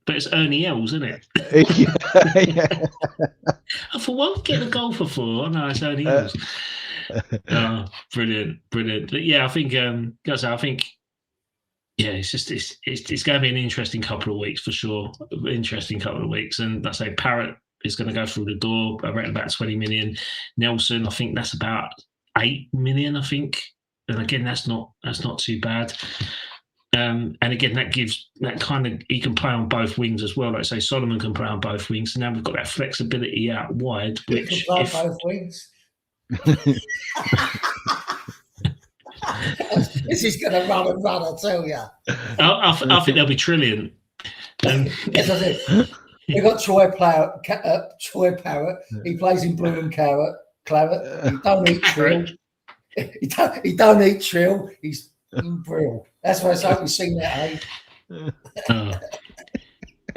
S1: but it's Ernie Els, isn't it?
S4: Yeah.
S1: I thought, what would get a golfer for? Oh, no, it's Ernie Els. Oh, brilliant. But yeah, I think, it's going to be an interesting couple of weeks for sure. Interesting couple of weeks, and I say Parrott is going to go through the door around about 20 million. Nelson, I think that's about 8 million. I think, and again, that's not too bad. And again, that kind of, he can play on both wings as well. Like say Solomon can play on both wings, so now we've got that flexibility out wide. Which
S3: both wings. This is going to run and run, I tell you.
S1: I think they'll be trillion.
S3: Yes, I said. We've got Troy Parrott. He plays in blue and claret. He don't eat trill. He don't eat trill. He's in brill. That's why I hope we've seen that, eh?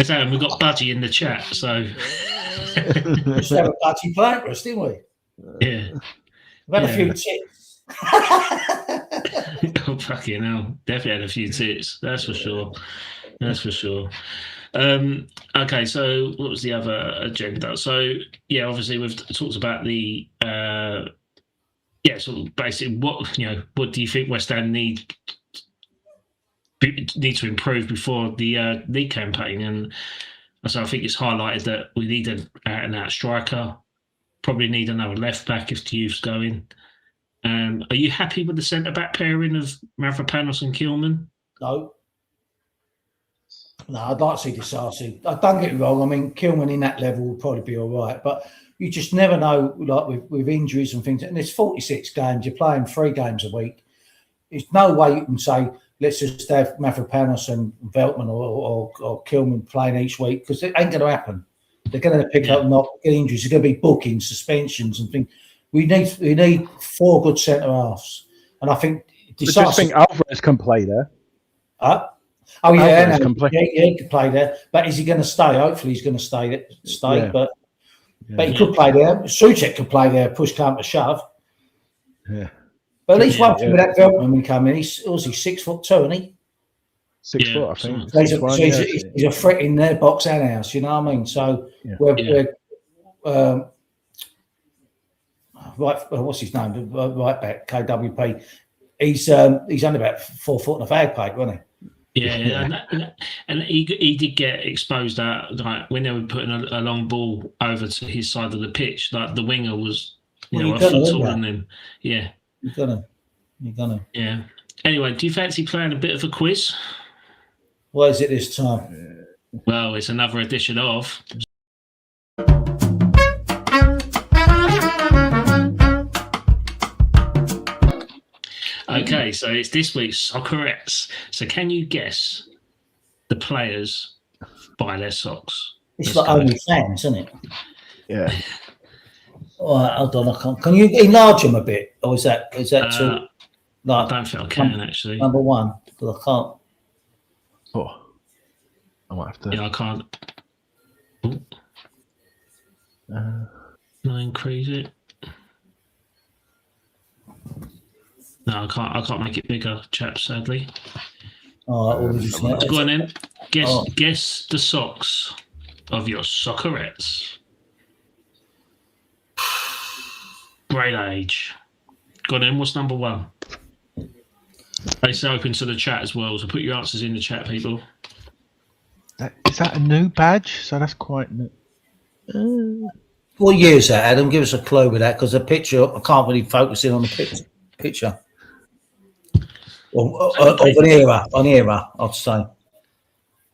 S1: So we've got Budgie in the chat, so
S3: we should have a Budgie playing for us, didn't we?
S1: Yeah.
S3: We've had a few tips.
S1: Oh, fucking hell. Definitely had a few tips, that's for sure. Okay, so what was the other agenda? So yeah, obviously we've talked about the sort of basically what do you think West Ham need to improve before the league campaign? And so I think it's highlighted that we need an out-and-out striker, probably need another left back if Diouf's going. Are you happy with the centre-back pairing of Mavropanos and Kilman?
S3: No, I'd like to see Disasi. Don't get me wrong. I mean, Kilman in that level would probably be all right, but you just never know, like with injuries and things. And there's 46 games. You're playing 3 games a week. There's no way you can say let's just have Mavropanos and Veltman or Kilman playing each week, because it ain't going to happen. They're going to pick up not get injuries. There's going to be bookings, suspensions, and things. We need 4 good centre halves, and I think.
S4: I just think Alvarez can play there.
S3: Oh yeah,
S4: Alvarez can play.
S3: He can play there. But is he going to stay? Hopefully, he's going to stay.
S4: Yeah.
S3: But he could play there. Souček could play there. Push come to shove.
S4: Yeah.
S3: But at least one thing with that Veltman when coming, he's 6'2", isn't he?
S4: 6 foot, I think.
S3: So he's a threat in their box and house. You know what I mean? So we're right. What's his name? Right back, KWP. He's only about 4 foot and a fag pipe, wasn't he?
S1: Yeah, and he did get exposed out like when they were putting a long ball over to his side of the pitch. Like the winger was, a foot taller than him. Yeah, you're gonna. Yeah. Anyway, do you fancy playing a bit of a quiz?
S3: What is it this time?
S1: Well, it's another edition of. Okay, so it's this week's Soccerettes. So can you guess the players by their socks?
S3: It's like OnlyFans, isn't it?
S4: Yeah.
S3: All right, hold on. I can't. Can you enlarge them a bit, or is that too? Like,
S1: I don't think I can actually.
S3: Number one, because I can't.
S4: Oh, I might have to.
S1: Yeah, I can't. No, increase it. No, I can't make it bigger, chaps. Sadly.
S3: All right, we'll just
S1: Go on then. Guess the socks of your Soccerettes. Great age. Go on then. What's number one? It's open to the chat as well, so put your answers in the chat, people.
S4: Is that a new badge? So that's quite new.
S3: What year is that, Adam? Give us a clue with that, because the picture, I can't really focus in on the picture. Of an era, I'd say.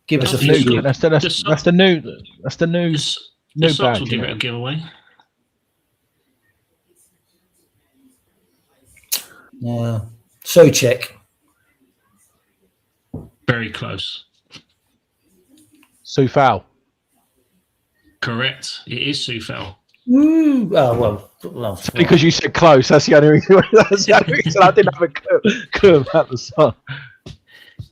S3: Give us a few.
S4: That's the new
S1: The socks
S4: badge.
S1: will give it a giveaway.
S3: Souček.
S1: Very close.
S4: Soufal.
S1: Correct. It is Soufal.
S3: Oh well.
S4: Because you said close. That's the only reason. That's the only reason I didn't have a clue about the song.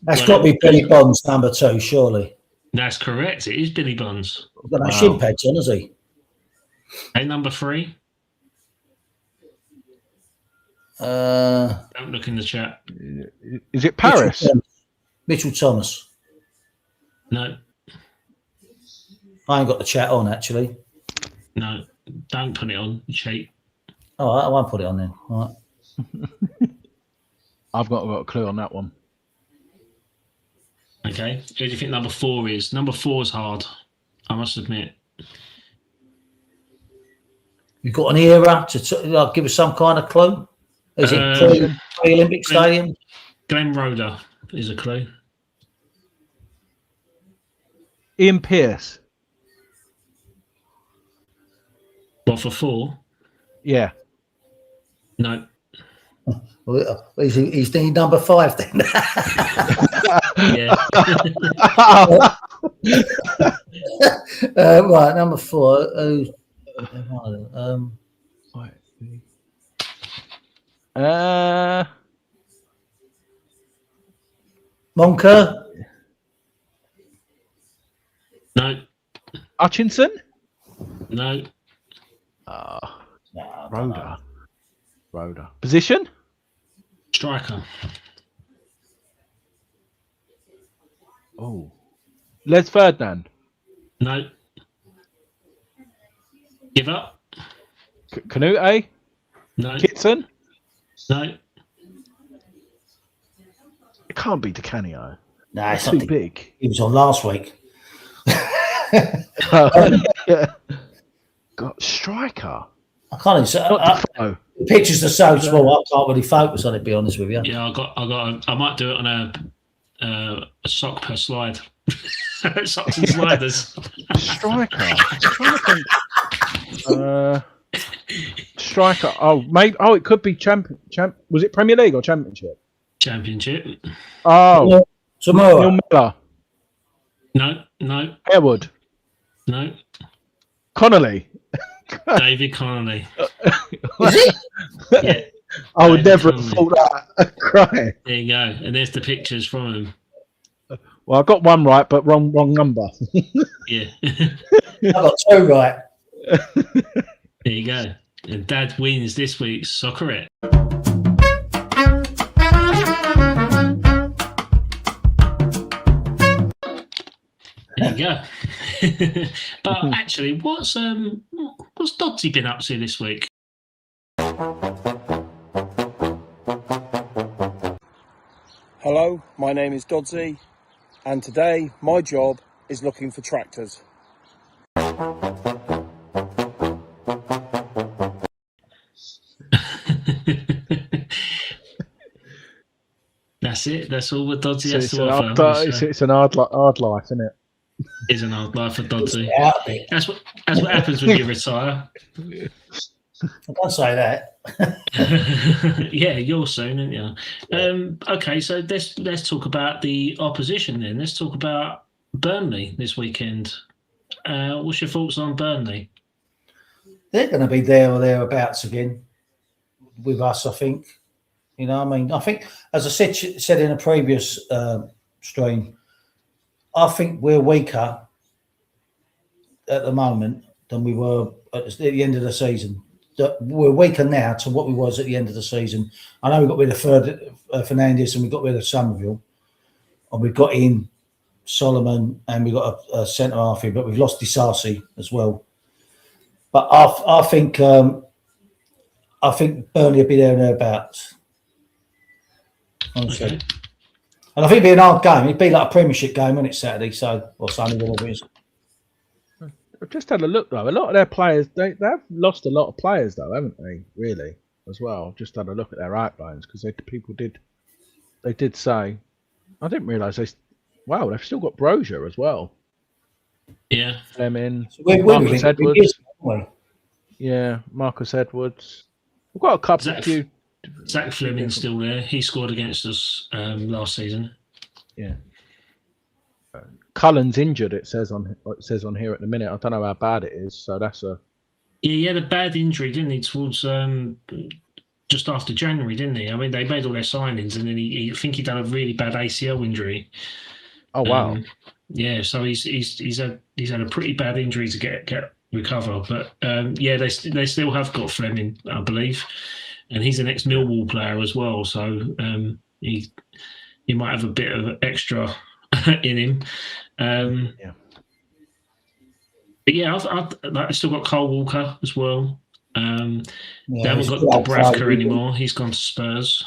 S3: That's got to be Billy Bonds number 2, surely.
S1: That's correct. It is Billy Bonds.
S3: He's got no shin pads on, has he?
S1: Hey, number 3. Don't look in the chat.
S4: Is it Paris?
S3: Mitchell Thomas.
S1: No.
S3: I ain't got the chat on, actually.
S1: No. Don't put it on. You cheat.
S3: All right, I won't put it on then. All right.
S4: I've not got a clue on that one.
S1: Okay. Who do you think number 4 is? Number 4 is hard, I must admit.
S3: You got an era to give us some kind of clue? Is it pre-Olympic Stadium?
S1: Glenn Roeder is a clue.
S4: Ian Pearce.
S1: What, for 4?
S4: Yeah.
S1: No.
S3: Well, he's number 5 then.
S1: Yeah.
S3: Right, number 4. Monker?
S1: No.
S4: Hutchinson?
S1: No.
S4: Roeder. Position?
S1: Striker.
S4: Oh. Les Ferdinand?
S1: No. Give up?
S4: Canute?
S1: No.
S4: Kitson?
S1: No.
S4: It can't be DeCanio.
S3: Nah, it's
S4: too big.
S3: He was on last week.
S4: Got striker.
S3: I can't even the pictures are so small. I can't really focus on it. Be honest with you.
S1: Yeah, I might do it on a sock per slide. Socks and sliders.
S4: Striker. Striker. Oh, maybe. Oh, it could be champ. Was it Premier League or Championship?
S1: Championship.
S4: Oh,
S3: Tomorrow.
S4: Neil Miller,
S1: No,
S4: Harewood,
S1: no.
S4: Connolly.
S1: David Connolly.
S3: Is it?
S1: Yeah,
S4: I would
S1: David
S4: never have
S1: Connolly.
S4: thought that. Cry.
S1: There you go. And there's the pictures from him.
S4: Well, I got one right, but wrong number.
S1: Yeah.
S3: I got 2 right.
S1: There you go. And Dad wins this week's Soccerette. There you go. But actually, what's Dodsy been up to this week?
S5: Hello, my name is Dodsy, and today my job is looking for tractors.
S1: That's it. That's all what Dodsy
S4: So
S1: has
S4: it's,
S1: to
S4: an
S1: offer.
S4: hard, it's an hard life, isn't it?
S1: It's an old life for Dodsy.
S3: Out of it.
S1: That's what happens when you retire.
S3: I can't say that.
S1: Yeah, you're soon, aren't you? Okay, so let's talk about the opposition then. Let's talk about Burnley this weekend. What's your thoughts on Burnley?
S3: They're going to be there or thereabouts again with us, I think. You know what I mean? I think, as I said in a previous stream, I think we're weaker at the moment than we were at the end of the season. We're weaker now to what we was at the end of the season. I know we got rid of Fernandes and we got rid of Somerville, and we've got in Solomon and we've got a centre half here, but we've lost Disasi as well. But I think Burnley will be there and thereabouts. Honestly.
S1: Okay.
S3: And I think it'd be an hard game. It'd be like a Premiership game, wouldn't it, Saturday? So, or Sunday, whatever it is.
S4: I've just had a look though. A lot of their players, they've lost a lot of players though, haven't they? Really, as well. I've just had a look at their outlines because they did say. I didn't realise they've still got Brozier as well.
S1: Yeah.
S4: Fleming,
S3: So we're
S4: Marcus Edwards.
S3: aren't
S4: Yeah, Marcus Edwards. We've got a couple.
S1: Zach Fleming's still there. He scored against us last season.
S4: Yeah. Cullen's injured. It says on here at the minute. I don't know how bad it is. So that's a.
S1: Yeah, he had a bad injury, didn't he? Towards just after January, didn't he? I mean, they made all their signings, and then I think he done a really bad ACL injury.
S4: Oh wow.
S1: Yeah, so he's had a pretty bad injury to get recover. But yeah, they still have got Fleming, I believe, and he's an ex-Millwall player as well. So he might have a bit of extra in him.
S4: Yeah.
S1: But yeah, I've still got Cole Walker as well. They
S3: Yeah,
S1: haven't got Dubravka anymore. He's gone to Spurs.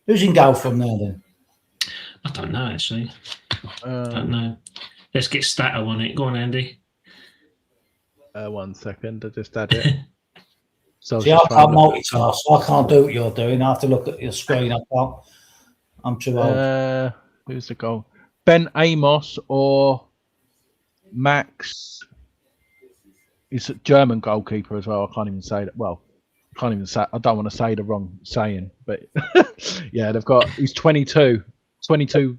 S3: Who's in goal from now then?
S1: I don't know, actually. I don't know. Let's get Stato on it. Go on, Andy.
S4: 1 second. I just had it. So
S3: See, I can't multitask. I can't do what you're doing. I have to look at your screen. I can't. I'm too old.
S4: Who's the goal? Ben Amos or Max? He's a German goalkeeper as well. I can't even say that. Well, I can't even say. I don't want to say the wrong saying, but yeah, he's 22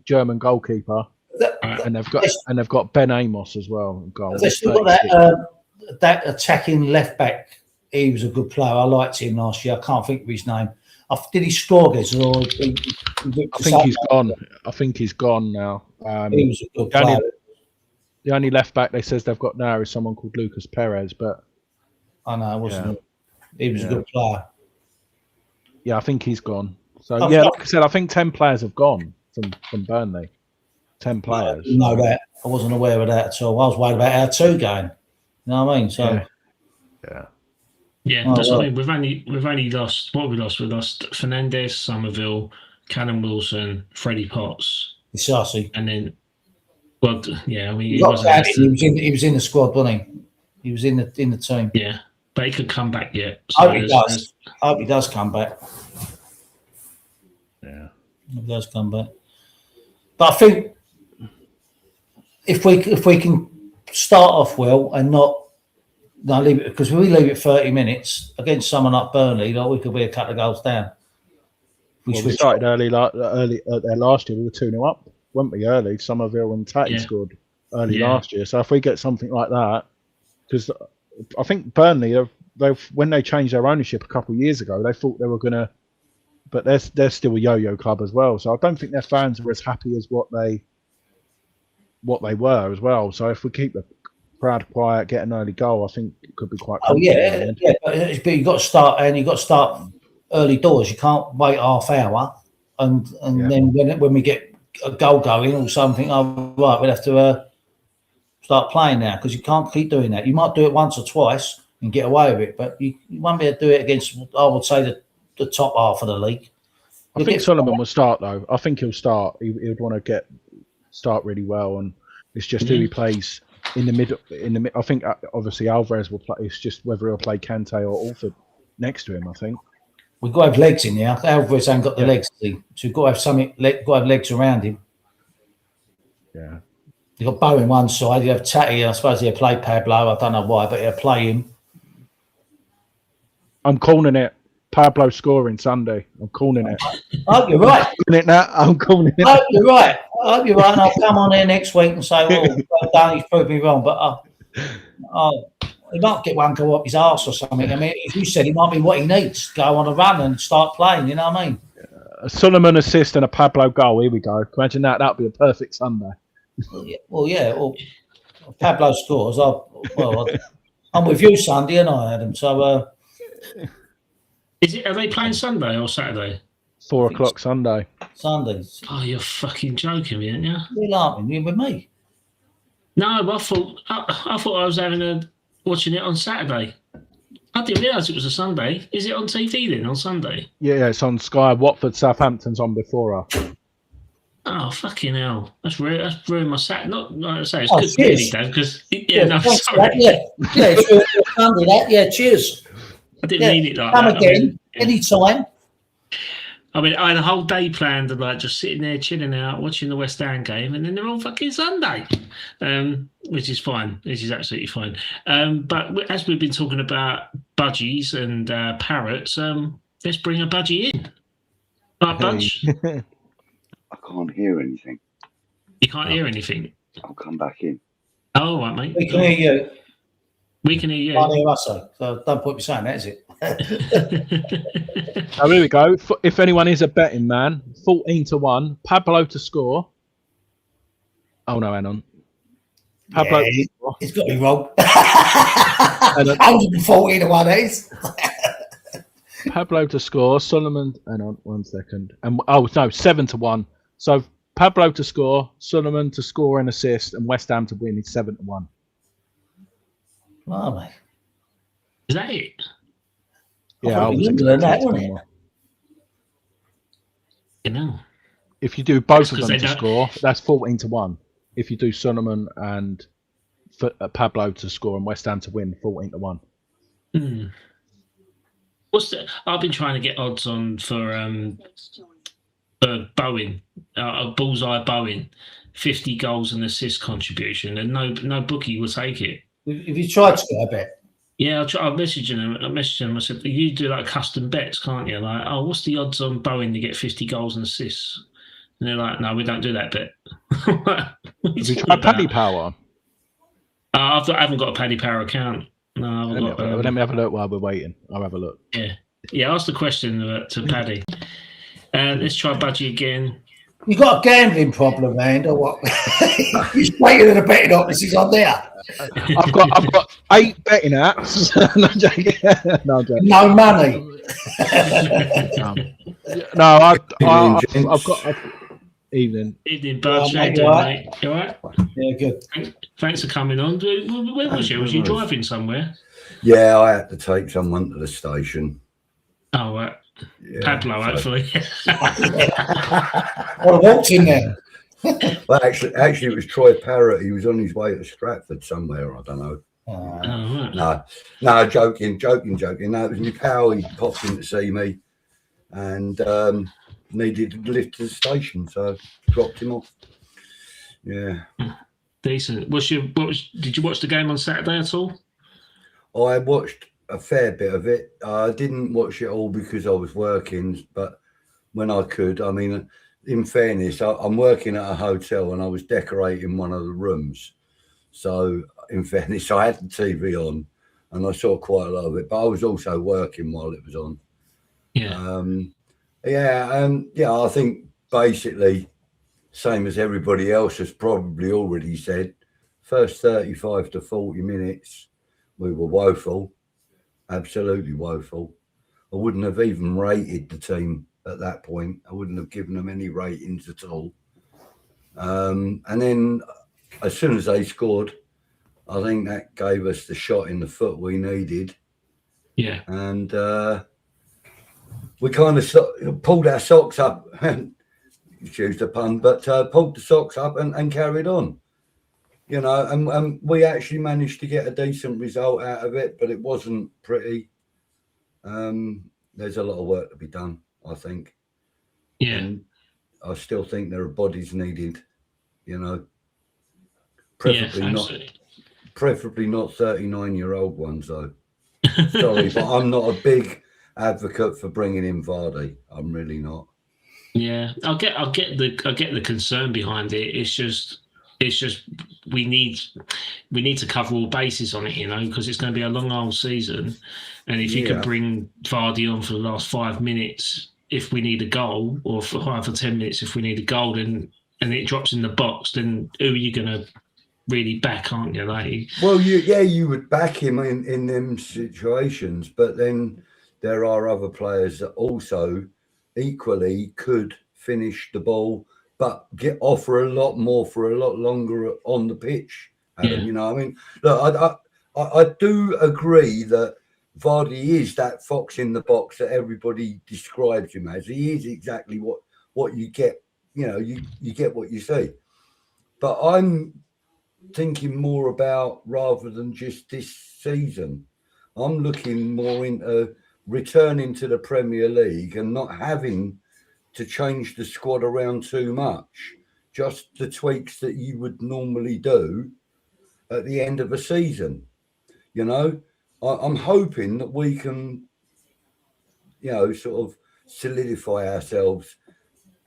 S4: German goalkeeper, and they've got Ben Amos as well. Goal.
S3: They've still got that attacking left back. He was a good player. I liked him last year. I can't think of his name. Did he score against us? Or
S4: I think he's gone. I think he's gone now.
S3: He was a good player.
S4: The only left back they says they've got now is someone called Lucas Perez, but
S3: I know, wasn't he? He was a good player.
S4: Yeah, I think he's gone. So yeah, like I said, I think 10 players have gone from Burnley. 10 players.
S3: No, that I wasn't aware of that at all. I was worried about our 2 game. You know what I mean? So
S1: yeah. That's what I mean. We've only lost. What have we lost? We lost Fernandes, Somerville, Callum Wilson, Freddie Potts,
S3: Disasi.
S1: and then. Well, yeah. I mean,
S3: he was in the squad, wasn't he? He was in the team.
S1: Yeah, but he could come back yet. So
S3: I hope he does come back.
S4: Yeah,
S3: he does come back. But I think if we can start off well and not leave it, because if we leave it 30 minutes against someone like Burnley, we could be a couple of goals down. We
S4: Well, we
S3: switched
S4: started
S3: off.
S4: early there last year. We were 2-0 up, weren't we? Early. Somerville and Tatty
S1: Yeah.
S4: scored early
S1: Yeah.
S4: last year. So if we get something like that, because I think Burnley, when they changed their ownership a couple of years ago, they thought they were going to, but they're still a yo-yo club as well. So I don't think their fans are as happy as what they were as well. So if we keep the crowd quiet, get an early goal, I think it could be quite.
S3: Oh
S4: comfortable in the
S3: yeah,
S4: end.
S3: yeah. But you've got to start early doors. You can't wait half hour, and
S4: Yeah.
S3: then when we get a goal going or something, oh right, we'll have to start playing now, because you can't keep doing that. You might do it once or twice and get away with it, but you won't be able to do it against, I would say, the top half of the league.
S4: I think Solomon will start though. I think he'll start. He would want to start really well, and it's just who he plays in the middle. I think obviously Alvarez will play. It's just whether he'll play Kante or Alford next to him. I think
S3: We've got to have legs in there. Alvarez ain't got the legs, so we've got to have something. Got to have legs around him.
S4: Yeah.
S3: You've got Bow in one side. You have Tatty. I suppose he'll play Pablo. I don't know why, but he'll play him.
S4: I'm calling it. Pablo scoring Sunday. I'm calling it.
S3: I hope you're right.
S4: I'm calling it.
S3: I hope you're right. And I'll come on here next week and say, well done, he's proved me wrong. But he might get one go up his arse or something. I mean, if you said it might be what he needs, go on a run and start playing, you know what I mean?
S4: A Solomon assist and a Pablo goal. Here we go. Imagine that. That'd be a perfect Sunday.
S3: Well, Pablo scores. I'm with you Sunday, and I Adam. So,
S1: Are they playing Sunday or Saturday?
S4: 4 o'clock Sunday.
S3: Sundays.
S1: Oh, you're fucking joking me, aren't you?
S3: You're laughing. You're with me.
S1: No, I thought I was watching it on Saturday. I didn't realise it was a Sunday. Is it on TV then on Sunday?
S4: Yeah, it's on Sky. Watford, Southampton's on before us.
S1: Oh, fucking hell. That's ruined my Saturday. Not like I say, it's
S3: Oh,
S1: good
S3: cheers.
S1: really, Dave, because
S3: Thanks for
S1: sorry.
S3: that, it's really Sunday. That, cheers.
S1: I didn't mean it like
S3: Come
S1: that.
S3: again, anytime.
S1: I mean, I had a whole day planned of like just sitting there chilling out, watching the West Ham game, and then they're all fucking Sunday, which is fine. This is absolutely fine. But as we've been talking about budgies and parrots, let's bring a budgie in. Right, Budge?
S6: I can't hear anything.
S1: You can't hear anything.
S6: I'll come back in.
S1: Oh, all right, mate.
S3: We can hear you.
S1: We can hear you.
S3: Can't hear us, so don't put me saying that, is it?
S4: Oh, here we go. If anyone is a betting man, 14-1. Pablo to score. Oh no, hang on. Pablo.
S3: Yeah, it's got to be wrong. 140 to 1 is.
S4: Pablo to score. Solomon. Hang on, 1 second. And 7-1. So Pablo to score, Solomon to score an assist, and West Ham to win is 7-1.
S3: Blimey.
S1: Is that it?
S4: Yeah, I was
S3: longer than that,
S4: expecting
S3: wasn't it?
S1: You know.
S4: If you do both
S1: That's
S4: of
S1: 'cause
S4: them
S1: they
S4: to
S1: don't-
S4: score, that's 14-1. If you do Solomon and Pablo to score and West Ham to win, 14-1.
S1: Hmm. I've been trying to get odds on for Bowen, bullseye Bowen, 50 goals and assist contribution, and no bookie will take it.
S3: If you tried to go a bet,
S1: Yeah, I messaged him. I said, you do like custom bets, can't you? Like, oh, what's the odds on Bowen to get 50 goals and assists? And they're like, no, we don't do that bet.
S4: Have you tried Paddy Power?
S1: I haven't got a Paddy Power account. No, I haven't got.
S4: Let me have a look while we're waiting. I'll have a look.
S1: Yeah. Ask the question to Paddy. Let's try Budgie again.
S3: you got a gambling problem, man, or what? You're straight into the betting offices on there.
S4: I've got 8 betting apps. No, I'm joking. No, I'm joking.
S3: No money.
S4: I've got evening.
S1: Evening, Budge. How you
S3: mate,
S1: doing,
S3: you all right?
S1: mate? You all right?
S3: Yeah, good.
S1: Thanks for coming on. Where was you? Was you driving somewhere?
S6: Yeah, I had to take someone to the station.
S1: Oh, right.
S6: Yeah,
S1: Pablo, hopefully.
S3: I walked in there.
S6: Well, actually, it was Troy Parrott. He was on his way to Stratford somewhere. I don't know.
S1: Oh, right.
S6: No, joking. No, it was my pal. He popped in to see me and needed to lift to the station, so dropped him off. Yeah.
S1: Decent. Did you watch the game on Saturday at all?
S6: I watched a fair bit of it. I didn't watch it all because I was working, but when I could. I mean, in fairness, I'm working at a hotel and I was decorating one of the rooms. So, in fairness, I had the TV on and I saw quite a lot of it, but I was also working while it was on.
S1: Yeah.
S6: Yeah, I think basically, same as everybody else has probably already said, first 35 to 40 minutes, we were woeful, absolutely woeful. I wouldn't have even rated the team at that point. I wouldn't have given them any ratings at all. And then as soon as they scored, I think that gave us the shot in the foot we needed.
S1: Yeah.
S6: And we kind of pulled our socks up, excuse the pun, but pulled the socks up and carried on. You know, and we actually managed to get a decent result out of it, but it wasn't pretty. There's a lot of work to be done, I think.
S1: Yeah.
S6: And I still think there are bodies needed, you know. Preferably not 39-year-old ones though. Sorry, but I'm not a big advocate for bringing in Vardy. I'm really not.
S1: Yeah, I get the concern behind it. It's just we need to cover all bases on it, you know, because it's going to be a long old season, and if you could bring Vardy on for the last 5 minutes if we need a goal, or for 5 or 10 minutes if we need a goal, and it drops in the box, then who are you going to really back, aren't you? Like,
S6: well, you would back him in them situations, but then there are other players that also equally could finish the ball, but offer a lot more for a lot longer on the pitch. Adam, you know, I mean, look, I do agree that Vardy is that fox in the box that everybody describes him as. He is exactly what you get. You know, you get what you see. But I'm thinking more about, rather than just this season, I'm looking more into returning to the Premier League and not having to change the squad around too much, just the tweaks that you would normally do at the end of a season. You know, I'm hoping that we can, you know, sort of solidify ourselves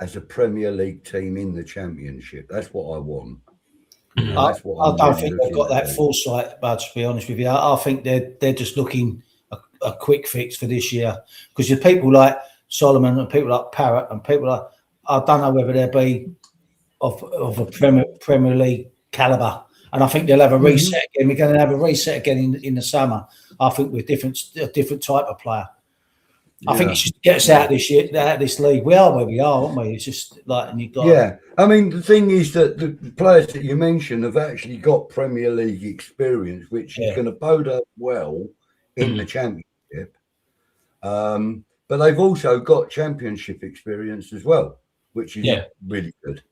S6: as a Premier League team in the Championship. That's what I want. You know, that's what
S3: I don't think they've got that foresight, but to be honest with you, I think they're just looking a quick fix for this year, because you're people like Solomon and people like Parrott and people like, I don't know whether they'll be of a Premier League calibre, and I think they'll have a reset again. We're going to have a reset again in the summer. I think with a different type of player. I think it just gets out of this year, out of this league. We are where we are, aren't we? It's just like, and you got.
S6: Yeah, I mean, the thing is that the players that you mentioned have actually got Premier League experience, which is going to bode up well in the Championship. But they've also got Championship experience as well, which is really good.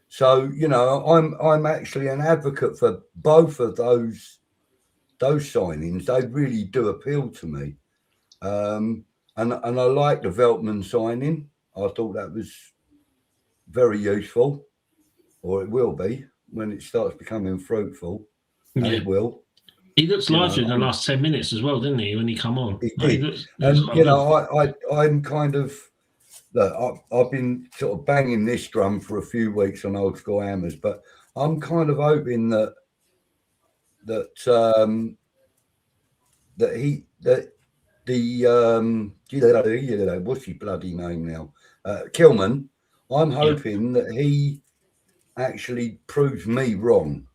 S6: So, you know, I'm actually an advocate for both of those signings. They really do appeal to me. And I like the Veltman signing. I thought that was very useful, or it will be when it starts becoming fruitful, and it will.
S1: He looks lively in the last 10 minutes as well, didn't he, when he come on?
S6: He did. And, you know, I'm kind of, look, I've been sort of banging this drum for a few weeks on Old School Hammers, but I'm kind of hoping that what's his bloody name now? Kilman. I'm hoping that he actually proves me wrong.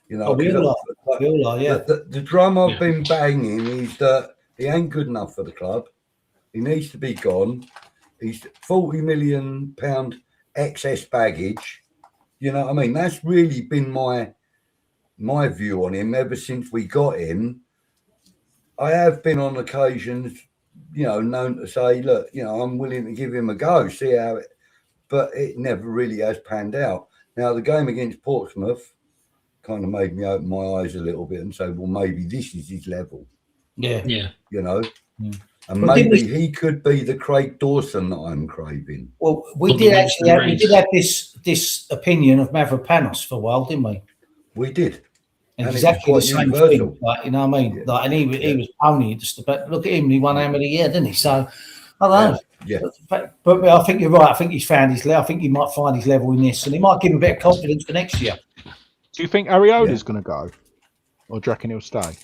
S6: You know, the drum I've been banging is that he ain't good enough for the club. He needs to be gone. He's £40 million excess baggage. You know what I mean? That's really been my view on him ever since we got him. I have been on occasions, you know, known to say, look, you know, I'm willing to give him a go, see how it, but it never really has panned out. Now, the game against Portsmouth kind of made me open my eyes a little bit and say, well, maybe this is his level.
S1: Yeah.
S6: You know, and maybe he could be the Craig Dawson that I'm craving.
S3: Well, we did have this opinion of Mavropanos for a while, didn't we?
S6: We did.
S3: And exactly the same thing, like, you know what I mean? Like, and he was only just about, look at him, he won Ham of the Year, didn't he? So, I don't know.
S6: Yeah.
S3: But I think you're right. I think he's found his level. I think he might find his level in this, and it might give him a bit of confidence for next year.
S4: Do you think Ariola's going to go, or do you reckon he'll stay?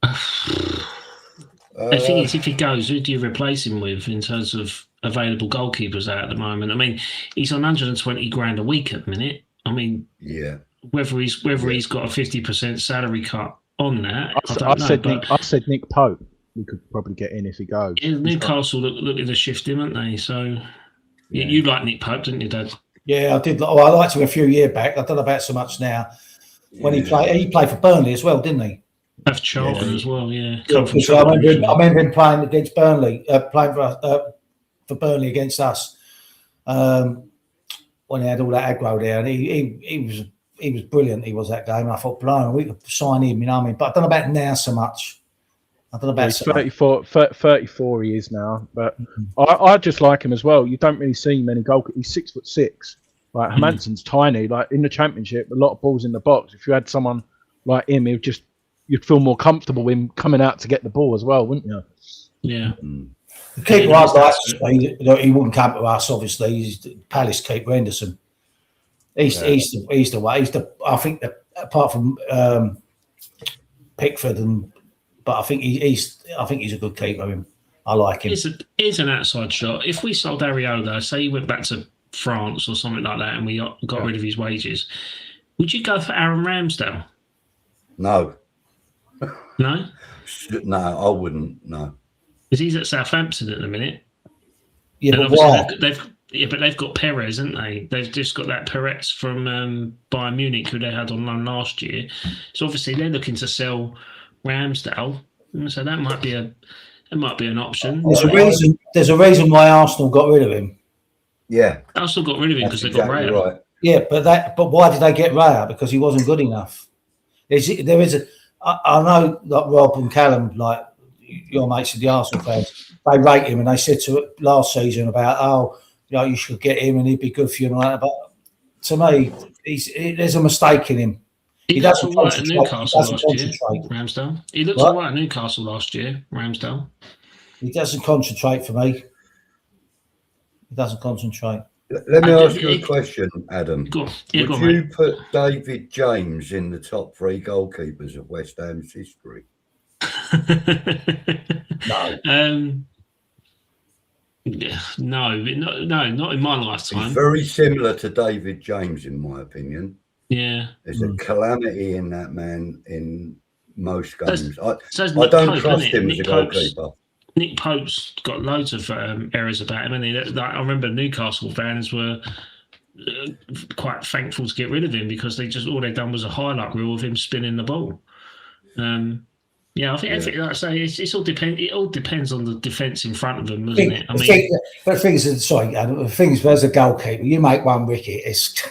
S1: The thing is, if he goes, who do you replace him with in terms of available goalkeepers out at the moment? I mean, he's on 120 grand a week at the minute. I mean, whether he's got a 50% salary cut on that, I don't know.
S4: I said Nick Pope. We could probably get in if he goes.
S1: Yeah, Newcastle looking to shift him, aren't they? So you like Nick Pope, didn't you, Dad?
S3: Yeah, I did. I liked him a few years back. I don't know about so much now. When he played for Burnley as well, didn't he?
S1: Have Charlton as well, yeah.
S3: I remember him playing against Burnley, playing for Burnley against us. When he had all that aggro there, and he was brilliant. He was that game. And I thought, blimey, we could sign him. You know what I mean? But I don't know about now so much. I don't know about.
S4: He's 34 he is now, but I just like him as well. You don't really see many goalkeepers. He's 6'6". Like Hermansen's tiny. Like in the Championship, a lot of balls in the box. If you had someone like him, you'd feel more comfortable with him coming out to get the ball as well, wouldn't you?
S1: Yeah.
S3: The keeper I'd like to say, he wouldn't come to us. Obviously, he's the Palace keeper, Henderson. He's the way. I think that apart from Pickford but I think he's a good keeper. I like him.
S1: Here's an outside shot. If we sold Ariola, say he went back to France or something like that, and we got rid of his wages, would you go for Aaron Ramsdale?
S6: No.
S1: No?
S6: No, I wouldn't. No.
S1: Because he's at Southampton at the minute.
S3: Yeah, but why?
S1: They've got Perez, haven't they? They've just got that Perez from Bayern Munich, who they had on loan last year. So obviously they're looking to sell Ramsdale, so that might be an option.
S3: There's a reason why Arsenal got rid of him.
S6: Yeah,
S1: Arsenal got rid of him because they got Raya.
S6: Right.
S3: Yeah, but why did they get Raya? Because he wasn't good enough. I know that Rob and Callum, like your mates of the Arsenal fans, they rate him, and they said to it last season about you should get him and he'd be good for you and like that. But to me, there's a mistake in him.
S1: He looks all right at Newcastle last year, Ramsdale. He looks all right at Newcastle last year, Ramsdale.
S3: He doesn't concentrate for me. He doesn't concentrate.
S6: Let me ask you a question, Adam.
S1: Would
S6: you put David James in the top 3 goalkeepers of West Ham's history?
S3: No.
S1: No, not in my lifetime.
S6: He's very similar to David James, in my opinion.
S1: Yeah.
S6: There's a calamity in that man in most games. I
S1: Nick
S6: don't
S1: Pope,
S6: trust him as a goalkeeper.
S1: Nick Pope's got loads of errors about him, and I remember Newcastle fans were quite thankful to get rid of him because all they'd done was a highlight reel of him spinning the ball. I think like I say, it all depends on the defence in front of them, doesn't it?
S3: The thing is, as a goalkeeper, you make one wicket, it's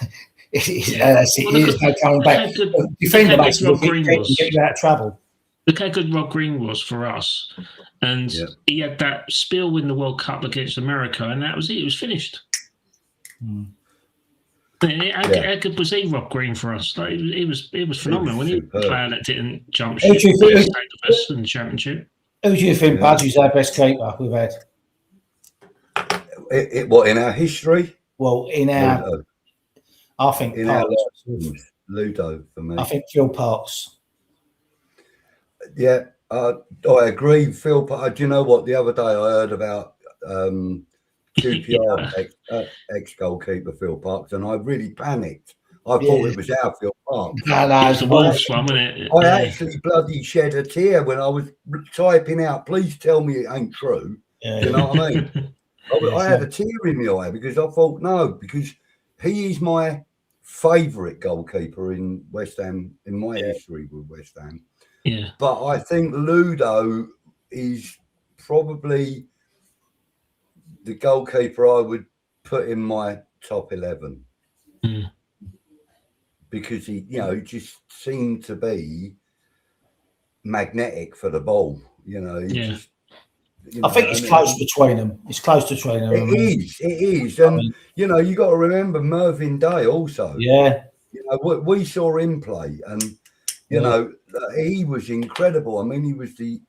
S3: no coming back. Defender makes you get you out of trouble.
S1: Look how good Rob Green was for us. And he had that spill in the World Cup against America, and that was it. It was finished. How good was he, Rob Green, for us? Like, it was phenomenal. When he was a player that didn't jump ship, stayed with us in the Championship.
S3: Who do you think, Budgie's our best keeper we've had?
S6: What, in our history?
S3: Well, in our... I think
S6: in
S3: Parks,
S6: our Ludo, for me.
S3: I think Phil Parks.
S6: Yeah, I agree. Phil Parks. Do you know what? The other day I heard about QPR ex-goalkeeper Phil Parks, and I really panicked. I thought it was our Phil Parks.
S1: It's the Wolves one, wasn't it?
S6: I actually bloody shed a tear when I was typing out, please tell me it ain't true.
S3: Yeah.
S6: You know what I mean? I had a tear in my eye because I thought, no, because he is my favourite goalkeeper in West Ham, in my history with West Ham.
S1: Yeah.
S6: But I think Ludo is probably the goalkeeper I would put in my top 11. Because he just seemed to be magnetic for the ball.
S3: I think it's close between them. It's close between them.
S6: It is. And, you got to remember Mervyn Day also.
S3: Yeah.
S6: We saw him play and, he was incredible. I mean, he was the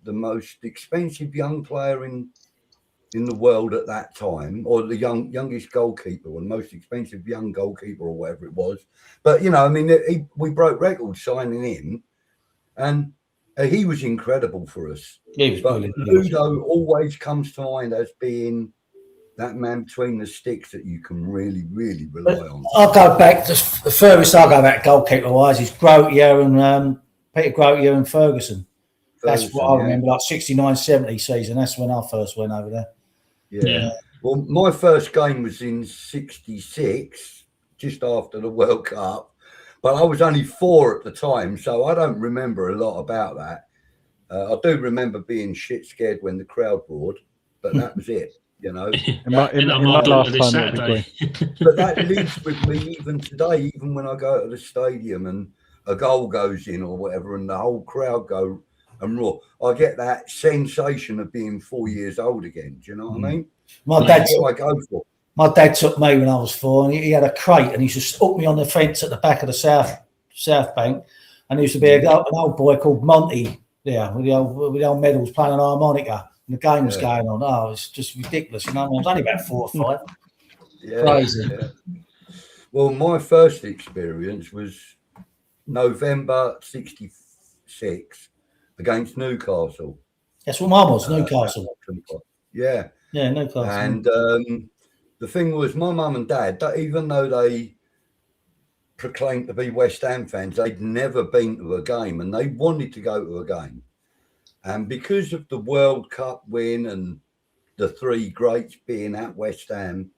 S6: most expensive young player in in the world at that time, or the youngest goalkeeper, or the most expensive young goalkeeper, or whatever it was. But you know, I mean, we broke records signing him, and he was incredible for us.
S3: He was
S6: But
S3: brilliant.
S6: Ludo always comes to mind as being that man between the sticks that you can really, really rely on.
S3: I'll go back to the furthest I go back goalkeeper wise is Grotier and Peter Grotier and Ferguson. That's what I remember, like 69, 70 season. That's when I first went over there.
S6: Yeah. Well, my first game was in 66, just after the World Cup, but I was only 4 at the time, so I don't remember a lot about that. I do remember being shit scared when the crowd roared, but that was it, you know.
S4: In my last time, it'd be great.
S6: But that lives with me even today, even when I go to the stadium and a goal goes in or whatever, and the whole crowd go and roar. I get that sensation of being 4 years old again. Do you know what I mean? That's what I go for.
S3: My dad took me when I was 4, and he had a crate, and he used to hook me on the fence at the back of the South Bank. And there used to be an old boy called Monty there with the old medals playing an harmonica, and the game was going on. Oh, it's just ridiculous. You know, I was only about 4 or 5. Crazy.
S6: Yeah. Well, my first experience was November 66 against Newcastle.
S3: That's what mine was, Newcastle.
S6: Yeah,
S3: Newcastle.
S6: And the thing was, my mum and dad, even though they proclaimed to be West Ham fans, they'd never been to a game, and they wanted to go to a game. And because of the World Cup win and the 3 greats being at West Ham,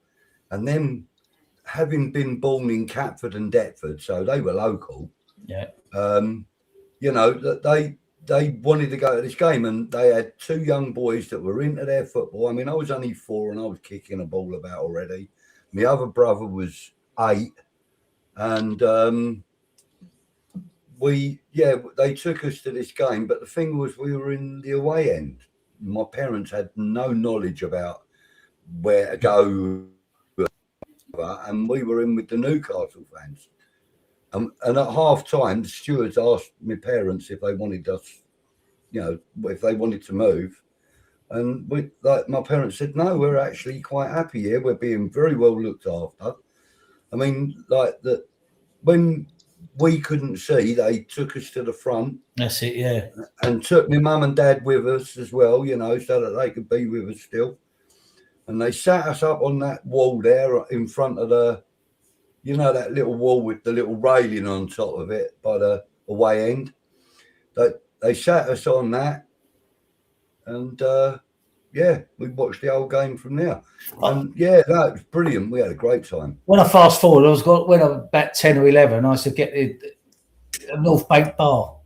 S6: and them having been born in Catford and Deptford, so they were local.
S3: Yeah.
S6: You know, that they wanted to go to this game, and they had 2 young boys that were into their football. I mean, I was only 4 and I was kicking a ball about already. My other brother was 8, and they took us to this game. But the thing was, we were in the away end. My parents had no knowledge about where to go, and we were in with the Newcastle fans. And at half time, the stewards asked my parents if they wanted us, you know, if they wanted to move. And my parents said, no, we're actually quite happy here. We're being very well looked after. I mean, when we couldn't see, they took us to the front.
S3: That's it, yeah.
S6: And took my mum and dad with us as well, you know, so that they could be with us still. And they sat us up on that wall there in front of the, you know, that little wall with the little railing on top of it by the away end. They sat us on that, and we watched the whole game from there. And that was brilliant. We had a great time.
S3: When I fast forward, when I was about 10 or 11, I used to get the North Bank bar.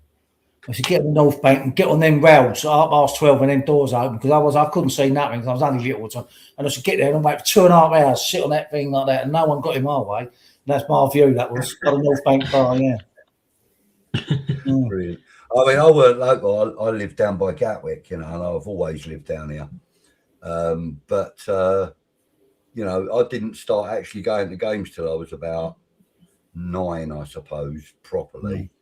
S3: I used to get the North Bank and get on them rails up past 12 and then doors open, because I couldn't see nothing because I was only little. And I used to get there and wait for 2.5 hours, sit on that thing like that, and no one got in my way. And that's my view. That was by the North Bank bar, yeah.
S6: Brilliant. I mean, I weren't local. I lived down by Gatwick, you know, and I've always lived down here. But you know, I didn't start actually going to games till I was about 9, I suppose, properly.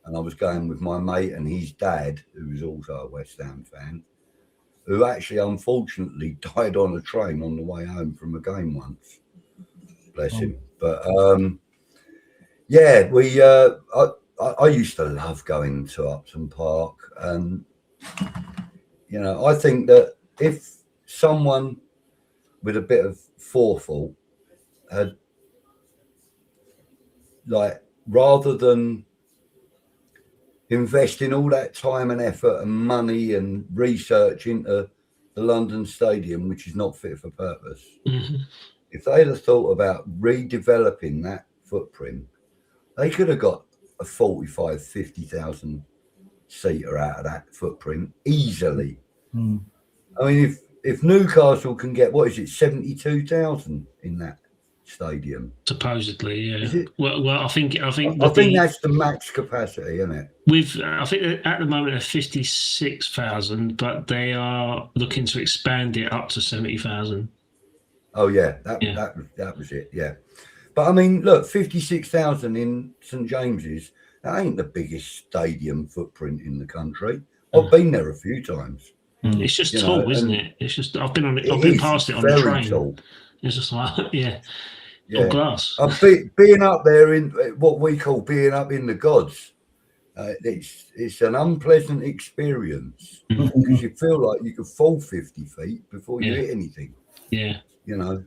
S6: And I was going with my mate and his dad, who was also a West Ham fan, who actually unfortunately died on a train on the way home from a game once. Bless him. But I used to love going to Upton Park, and you know, I think that if someone with a bit of forethought had, rather than investing all that time and effort and money and research into the London Stadium, which is not fit for purpose, if they'd have thought about redeveloping that footprint, they could have got a 45, 50,000 seater out of that footprint easily. I mean, if Newcastle can get, 72,000 in that stadium,
S1: supposedly, yeah.
S6: Is it?
S1: Well, I think
S6: that's the max capacity, isn't it?
S1: I think at the moment it's 56,000, but they are looking to expand it up to 70,000.
S6: Oh yeah, that was it. Yeah, but I mean, look, 56,000 in St James's. That ain't the biggest stadium footprint in the country. I've been there a few times.
S1: It's just
S6: You
S1: tall,
S6: know,
S1: isn't
S6: and
S1: it? It's just I've been on it.
S6: it
S1: I've been
S6: is
S1: past it on the
S6: very
S1: train.
S6: tall.
S1: It's just like all
S6: Yeah.
S1: glass.
S6: Being up there in what we call being up in the gods, it's an unpleasant experience because you feel like you could fall 50 feet before you hit anything.
S1: Yeah.
S6: You know.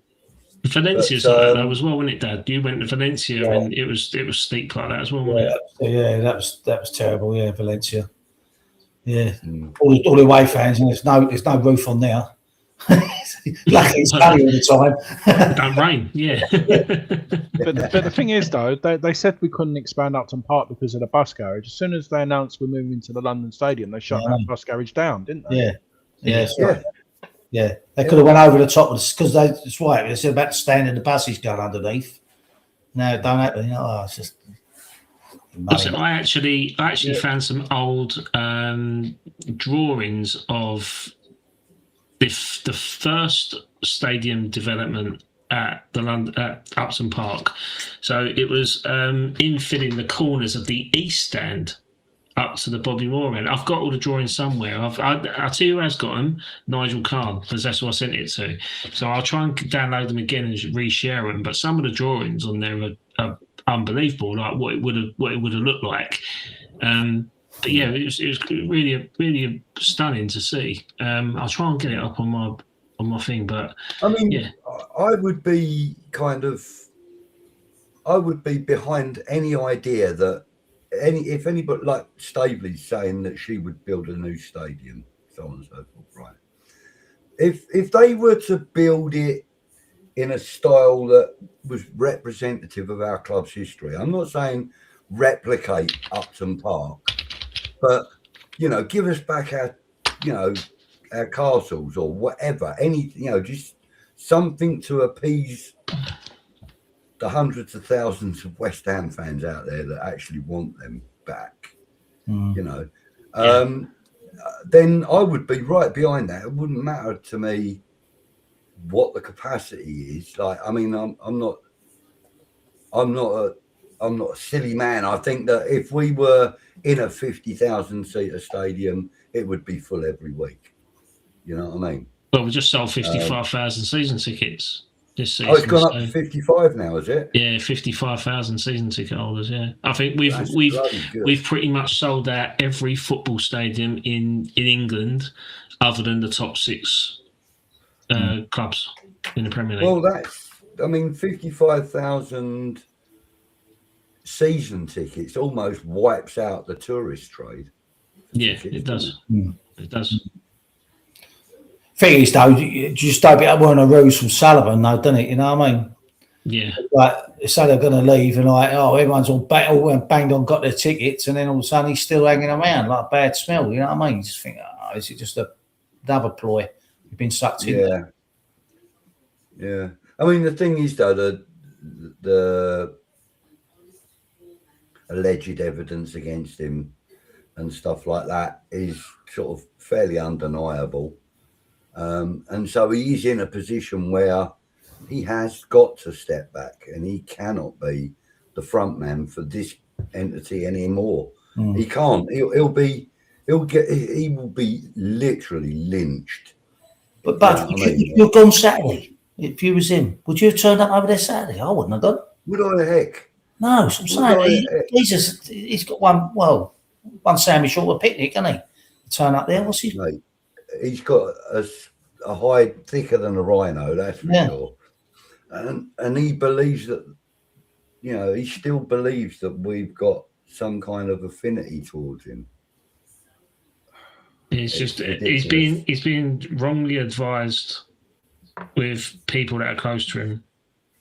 S1: Valencia's
S6: But,
S1: like that though as well, wasn't it, Dad? You went to Valencia and it was steep like that as well, wasn't it?
S3: Yeah, that was terrible. Yeah, Valencia. Yeah, all the away fans, and there's no roof on there. Luckily, it's sunny all the time.
S1: Don't rain, yeah.
S4: But the thing is, though, they said we couldn't expand Upton Park because of the bus garage. As soon as they announced we're moving to the London Stadium, they shut that bus garage down, didn't they?
S3: Yeah. They could have went over the top of this because that's right. They said about the stand and the buses going underneath. No, it don't happen. It's just.
S1: So I actually found some old drawings of the first stadium development at Upton Park. So it was infilling the corners of the east stand up to the Bobby Moore end. I've got all the drawings somewhere. I'll tell you who has got them. Nigel Kahn, because that's who I sent it to. So I'll try and download them again and reshare them. But some of the drawings on there are unbelievable, like what it would have looked like. But yeah, it was really stunning to see. I'll try and get it up on my thing, but
S6: I mean, I would be behind any idea that if anybody like Staveley's saying that she would build a new stadium, so on and so forth, right? If they were to build it in a style that was representative of our club's history, I'm not saying replicate Upton Park, but give us back our castles or whatever, just something to appease the hundreds of thousands of West Ham fans out there that actually want them back, then I would be right behind that. It wouldn't matter to me what the capacity is. Like, I mean, I'm not a silly man. I think that if we were in a 50,000 seater stadium, it would be full every week. You know what I mean?
S1: Well, we just sold 55,000 season tickets this season.
S6: Oh, it's gone up to 55 now, is it?
S1: Yeah, 55,000 season ticket holders. Yeah, I think we've pretty much sold out every football stadium in England, other than the top 6 clubs in the Premier League.
S6: Well, 55,000 season tickets almost wipes out the tourist trade.
S1: Yeah, it does. It does.
S3: Thing is, though, you just don't be up on a ruse from Sullivan, though, doesn't it? You know what I mean?
S1: Yeah.
S3: Like, say they're going to leave, and everyone's all banged on, got their tickets, and then all of a sudden he's still hanging around like a bad smell. You know what I mean? You just think, is it just another ploy? You've been sucked in.
S6: Yeah. I mean, the thing is, though, the alleged evidence against him and stuff like that is sort of fairly undeniable. And so he is in a position where he has got to step back, and he cannot be the front man for this entity anymore. He can't. He will be literally lynched.
S3: But if you're gone Saturday, if you was him, would you have turned up over there Saturday? I wouldn't have done.
S6: Would I? Heck.
S3: No, so I'm saying he's got one sandwich short of a picnic, hasn't he? Turn up there. What's his?
S6: Mate, he's got a hide thicker than a rhino, that's for sure. And he believes that, he still believes that we've got some kind of affinity towards him.
S1: He's being wrongly advised with people that are close to him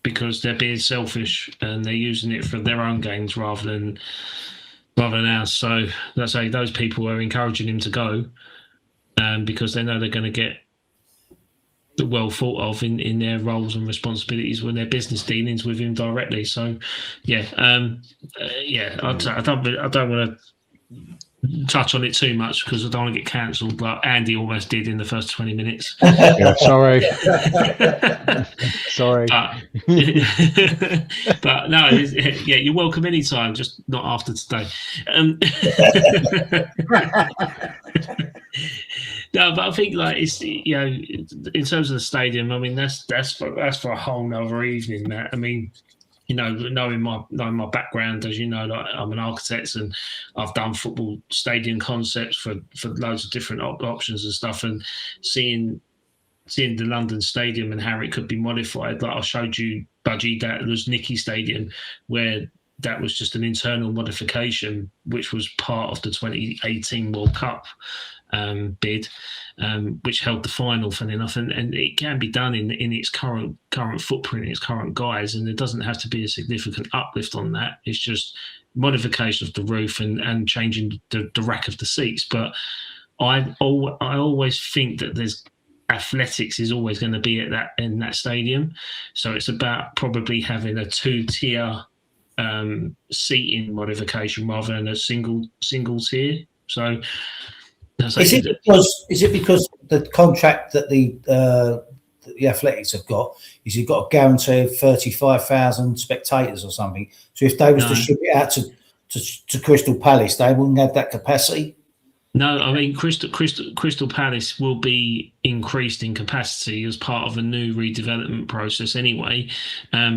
S1: because they're being selfish and they're using it for their own gains rather than ours. So that's how those people are encouraging him to go, because they know they're going to get well thought of in their roles and responsibilities when their business dealings with him directly. So I don't want to touch on it too much because I don't want to get cancelled, but Andy almost did in the first 20 minutes.
S4: Yeah, sorry. Sorry.
S1: But no, yeah, you're welcome anytime, just not after today. No, but I think like it's in terms of the stadium. I mean, that's for a whole nother evening. That I mean, knowing my background, as you know, like I'm an architect and I've done football stadium concepts for loads of different options and stuff, and seeing the London Stadium and how it could be modified. Like I showed you, Budgie, that was Nicky Stadium, where that was just an internal modification, which was part of the 2018 World Cup bid, which held the final, funny enough, and it can be done in its current footprint, its current guise, and there doesn't have to be a significant uplift on that. It's just modification of the roof and changing the rack of the seats. But I always think that there's athletics is always going to be in that stadium, so it's about probably having a 2-tier seating modification rather than a single tier. So is
S3: it because the contract that the Athletics have got is you've got a guarantee of 35,000 spectators or something? So if they was to ship it out to Crystal Palace, they wouldn't have that capacity.
S1: No, I mean Crystal Palace will be increased in capacity as part of a new redevelopment process anyway,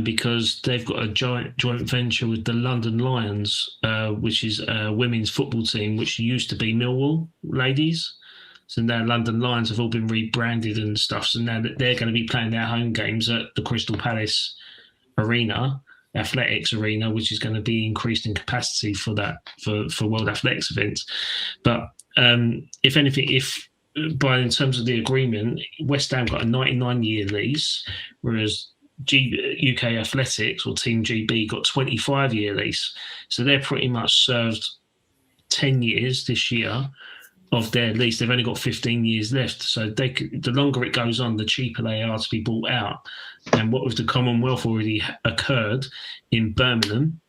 S1: because they've got a joint venture with the London Lions, which is a women's football team, which used to be Millwall Ladies. So now London Lions have all been rebranded and stuff. So now that they're going to be playing their home games at the Crystal Palace Arena, Athletics Arena, which is going to be increased in capacity for World Athletics events. But if anything, in terms of the agreement, West Ham got a 99-year lease, whereas UK Athletics or Team GB got 25-year lease. So they're pretty much served 10 years this year of their lease. They've only got 15 years left. So the longer it goes on, the cheaper they are to be bought out. And what with the Commonwealth already occurred in Birmingham,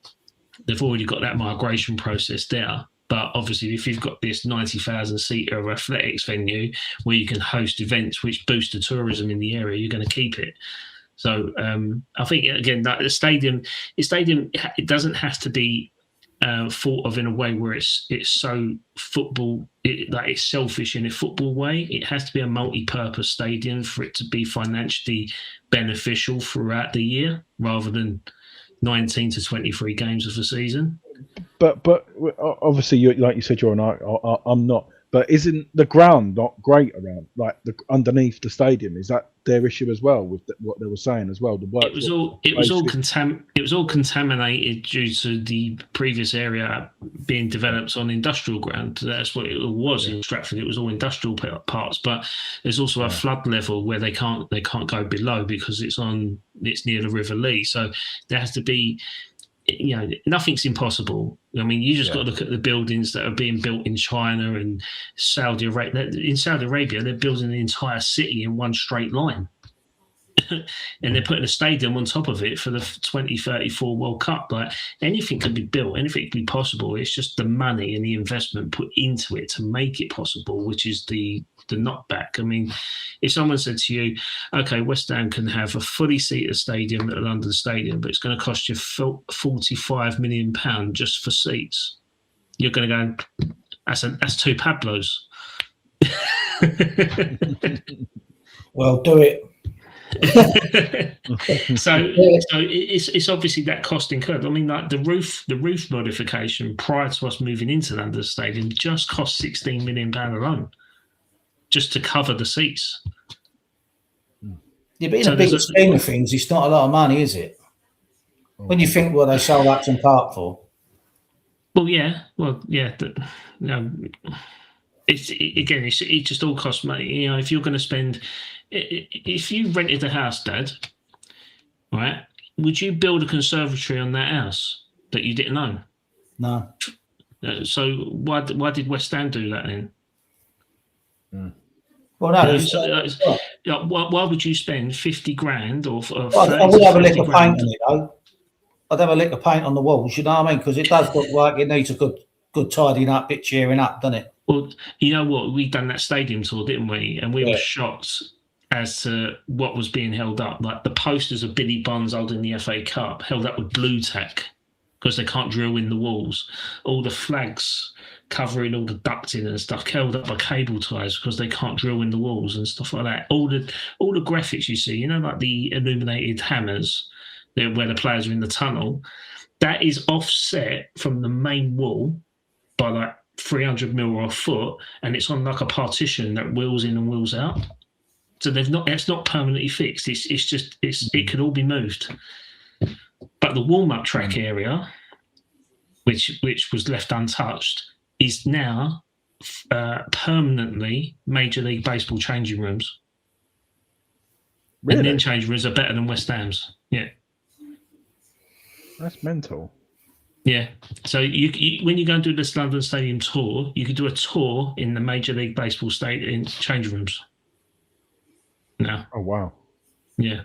S1: they've already got that migration process there. But obviously, if you've got this 90,000-seater athletics venue where you can host events which boost the tourism in the area, you're going to keep it. So I think, again, that the stadium, it doesn't have to be thought of in a way where it's so football, it's selfish in a football way. It has to be a multi-purpose stadium for it to be financially beneficial throughout the year, rather than 19 to 23 games of the season.
S4: But obviously, like you said, I'm not. But isn't the ground not great around, like underneath the stadium? Is that their issue as well with what they were saying as well? The work
S1: it was all contaminated due to the previous area being developed on industrial ground. That's what it was in Stratford. It was all industrial parts, but there's also a flood level where they can't go below because it's near the River Lee. So there has to be. Nothing's impossible. I mean, you just got to look at the buildings that are being built in China and Saudi Arabia. In Saudi Arabia, they're building the entire city in one straight line. And they're putting a stadium on top of it for the 2034 World Cup. Like, anything can be built, anything can be possible. It's just the money and the investment put into it to make it possible, which is the knockback. I mean, if someone said to you, okay, West Ham can have a fully seated stadium at the London Stadium, but it's going to cost you £45 million just for seats, you're going to go, that's two Pablos.
S3: Well, do it.
S1: so it's obviously that cost incurred. I mean, like the roof modification prior to us moving into London Stadium just cost £16 million alone, just to cover the seats.
S3: Yeah, but in a big scheme of things, it's not a lot of money, is it? When you think what they sold Upton Park for.
S1: It just all costs money. If you're going to spend, if you rented a house, Dad, right, would you build a conservatory on that house that you didn't own?
S3: No.
S1: So why did West Ham do that then?
S3: Well, no.
S1: Why would you spend 50 grand or?
S3: I would have a lick of paint on it, though. I'd have a lick of paint on the walls. You know what I mean? Because it does look like it needs a good good tidying up, bit cheering up, doesn't it?
S1: Well, you know what? We done that stadium tour, didn't we? And we were shocked as to what was being held up. Like the posters of Billy Bonds holding the FA Cup held up with blue tack because they can't drill in the walls. All the flags covering all the ducting and stuff held up by cable ties because they can't drill in the walls and stuff like that. All the graphics you see, you know, like the illuminated hammers where the players are in the tunnel, that is offset from the main wall by like 300 mil or a foot, and it's on like a partition that wheels in and wheels out. So it's not permanently fixed. It could all be moved. But the warm-up track area, which was left untouched, is now permanently Major League Baseball changing rooms. Really? And then changing rooms are better than West Ham's. Yeah.
S4: That's mental.
S1: Yeah. So you when you go and do this London Stadium tour, you could do a tour in the Major League Baseball in change rooms. No.
S4: Oh wow.
S1: Yeah.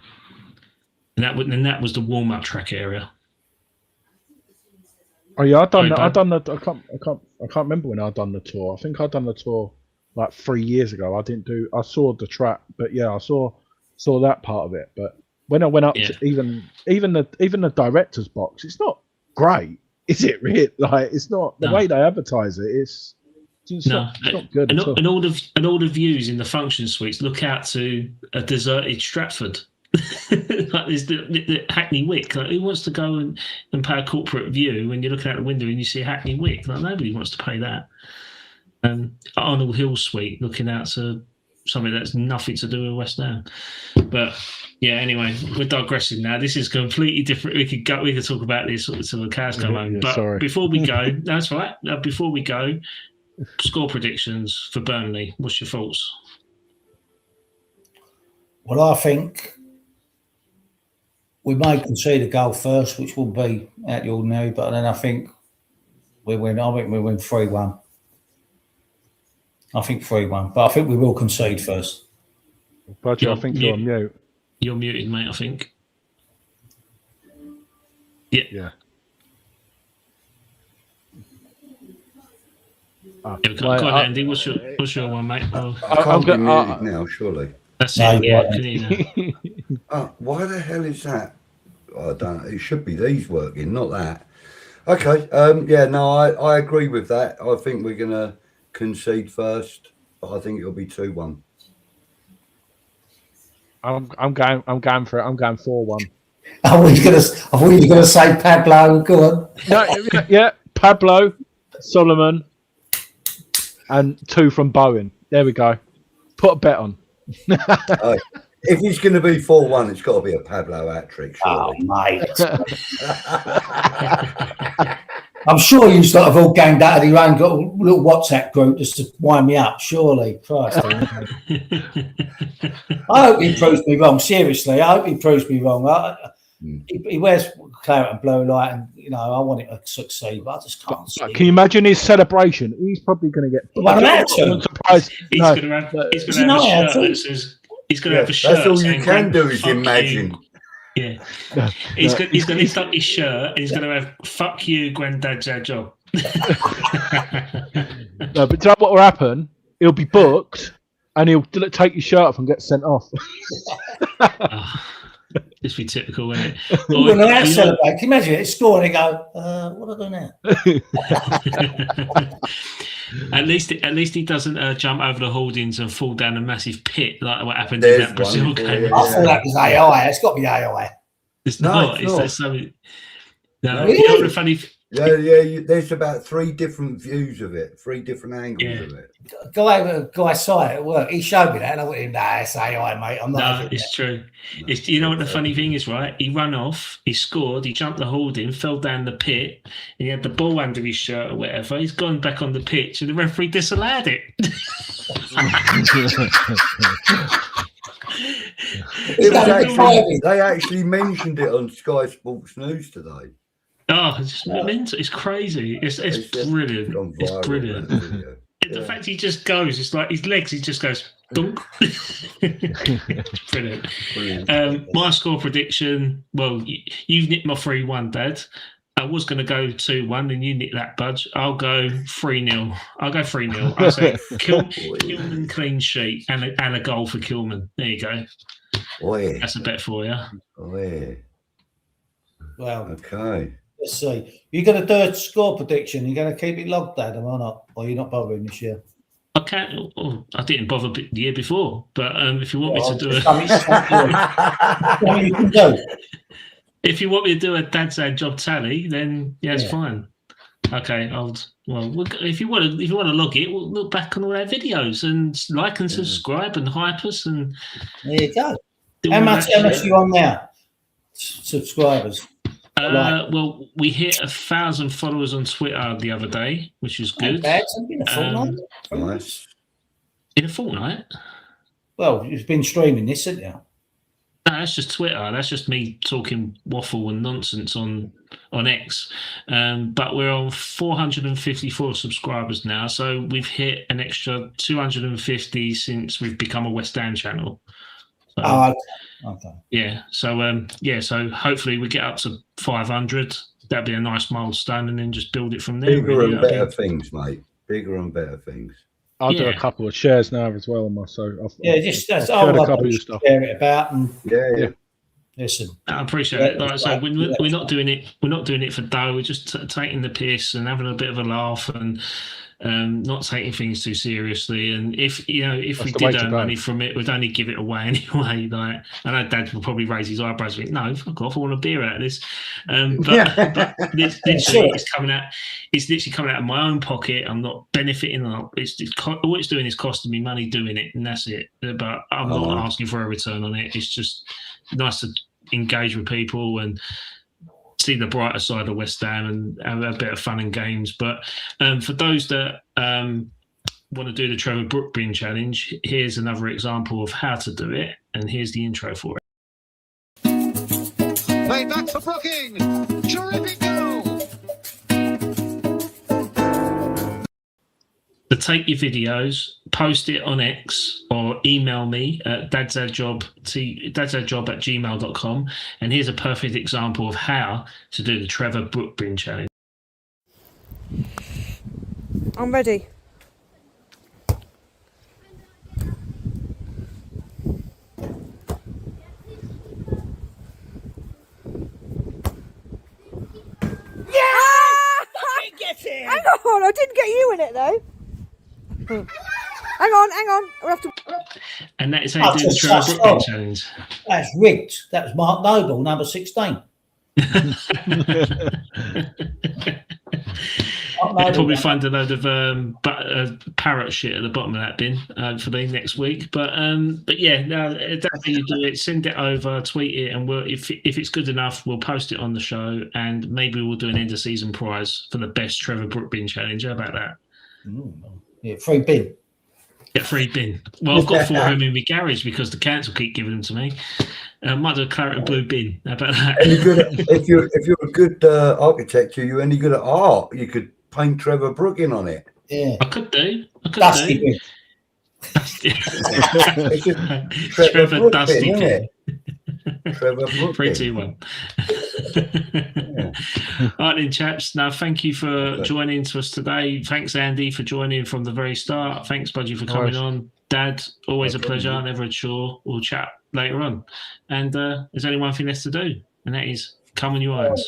S1: And that was the warm-up track area.
S4: Oh yeah, I can't remember when I done the tour. I think I done the tour like 3 years ago. I saw the track, but yeah, I saw that part of it. But when I went up to even the director's box, it's not great, is it? Really? Like it's not the way they advertise it. It's not good.
S1: And all the views in the function suites look out to a deserted Stratford. Like there's the Hackney Wick. Like who wants to go and pay a corporate view when you're looking out the window and you see Hackney Wick? Like nobody wants to pay that. Arnold Hill Suite looking out to something that's nothing to do with West Ham. But yeah, anyway, we're digressing now. This is completely different. We could talk about this until the cows come home. But
S4: sorry.
S1: Before we go, that's right. Before we go, score predictions for Burnley. What's your thoughts?
S3: Well, I think we may concede a goal first, which will be out the ordinary, but then I think we win. I think we win 3-1. I think 3-1, but I think we will concede first.
S4: Budgie, I think you're on mute.
S1: You're muted, mate, I think. Yeah. Go on, Andy. What's your one, mate?
S6: I can't be muted now, surely.
S1: That's it.
S6: Why the hell is that? I don't know. It should be these working, not that. Okay. I agree with that. I think we're gonna concede first, but I think it'll be 2-1.
S4: I'm going for it. I'm going 4-1.
S3: I thought you were gonna say Pablo. Go on.
S4: No, yeah, Pablo, Solomon, and 2 from Bowen. There we go. Put a bet on.
S6: If it's going to be 4-1, it's got to be a Pablo hat-trick.
S3: Oh, mate. I'm sure you sort of all ganged out of your own, got a little WhatsApp group just to wind me up, surely. Christ. I hope he proves me wrong, seriously. I hope he proves me wrong. He wears claret and blue light, and I want it to succeed, but I just can't see.
S4: Can you imagine his celebration? He's probably going to get.
S3: I'm surprised.
S1: He's going to have a shirt. He's going to have a shirt.
S6: That's all you can do is imagine.
S1: Yeah. He's going to lift up his shirt and he's going to have "Fuck you, Granddad's our job."
S4: No, but do you know what will happen? He'll be booked and he'll take his shirt off and get sent off.
S1: This be typical, isn't it?
S3: When I celebrate, can you imagine it? Scoring and go, what do I do now?
S1: At least he doesn't jump over the hoardings and fall down a massive pit like what happened in that Brazil game.
S3: I thought that was AI. It's got to be AI.
S1: It's not. It's something. No,
S3: really?
S1: You know the funny.
S6: Yeah. There's about 3 different views of it, 3 different angles of it.
S3: Guy saw it at work. He showed me that, and I went, "Nah, it's AI, mate. I'm not."
S1: No, it's true. You know what the funny thing is, right? He ran off, he scored, he jumped the hoarding, fell down the pit, and he had the ball under his shirt or whatever. He's gone back on the pitch, and the referee disallowed it.
S6: They actually mentioned it on Sky Sports News today.
S1: Oh, it's just mental. It's crazy. It's brilliant. It's brilliant. The fact he just goes, it's like his legs, he just goes, dunk. It's brilliant. My score prediction, well, you've nicked my 3-1, Dad. I was going to go 2-1, and you nick that, Budge. I'll go 3-0. I'll go 3-0. I'll say Kilman clean sheet and a goal for Kilman. There you go.
S6: Oi.
S1: That's a bet for you.
S6: Oi.
S3: Well,
S6: Okay.
S3: let's see. You got a third score prediction. You going to keep it logged, Adam, or not? Or you're not bothering this year?
S1: I can't. Oh, I didn't bother the year before, but if you want me to do
S3: You can do.
S1: if you want me to do a dad's ad job tally, then yeah, it's fine. Okay, if you want to log it, we'll look back on all our videos and like and subscribe and hype us and
S3: there you go. How much are you on now? Subscribers.
S1: Well, we hit 1,000 followers on Twitter the other day, which is good.
S3: Nice.
S1: In a fortnight?
S3: Well, you've been streaming this, haven't you?
S1: No, that's just Twitter. That's just me talking waffle and nonsense on X. But we're on 454 subscribers now, so we've hit an extra 250 since we've become a West Ham channel. So,
S3: okay.
S1: Yeah. So so hopefully we get up to 500. That'd be a nice milestone, and then just build it from there.
S6: Bigger and better things, mate. Bigger and better things.
S4: I'll do a couple of shares now as well on my
S3: I'll
S4: a couple of stuff.
S3: Share it about and
S6: Yeah.
S3: listen.
S1: I appreciate it. Like I say, we're not doing it. We're not doing it for dough. We're just taking the piss and having a bit of a laugh and not taking things too seriously. And if we did earn money from it, we'd only give it away anyway. Like I know Dad will probably raise his eyebrows and think, "No, fuck off! I want a beer out of this." But it's literally coming out. It's literally coming out of my own pocket. I'm not benefiting. All it's doing is costing me money doing it, and that's it. But I'm not asking for a return on it. It's just nice to engage with people and see the brighter side of West Ham and have a bit of fun and games. But for those that want to do the Trevor Brook bin challenge, here's another example of how to do it, and here's the intro for it.
S7: Played back for Brooking. Terrific goal.
S1: So take your videos, post it on X, or email me at dadsadjob@gmail.com. And here's a perfect example of how to do the Trevor Brook bin challenge.
S8: I'm ready. Hang on, I didn't get you in it though. Hang on. We'll have to...
S1: And that is how you do the Trevor Brook bin challenge.
S3: That's rigged. That was Mark Noble, number 16.
S1: I'll probably find a load of parrot shit at the bottom of that bin for the next week. But yeah, no, that's how you do it. Send it over, tweet it, and if it's good enough, we'll post it on the show, and maybe we'll do an end of season prize for the best Trevor Brook bin challenge. How about that?
S3: Yeah, free bin.
S1: Yeah, free bin. Well, I've got 4 of them in my garage because the council keep giving them to me. Might do a claret and blue bin. How about that?
S6: If you're a good architect, are you any good at art? You could paint Trevor Brook in on it.
S3: Yeah,
S1: I could do.
S3: Dusty bin.
S1: Trevor Dusty bin.
S6: Trevor Brook.
S1: 3, 2, 1. All right then, chaps. Now, thank you for joining to us today. Thanks, Andy, for joining from the very start. Thanks, Budgie, for coming on. Dad, always a pleasure. Never a chore. We'll chat later on. And there's only one thing left to do, and that is come on, you irons.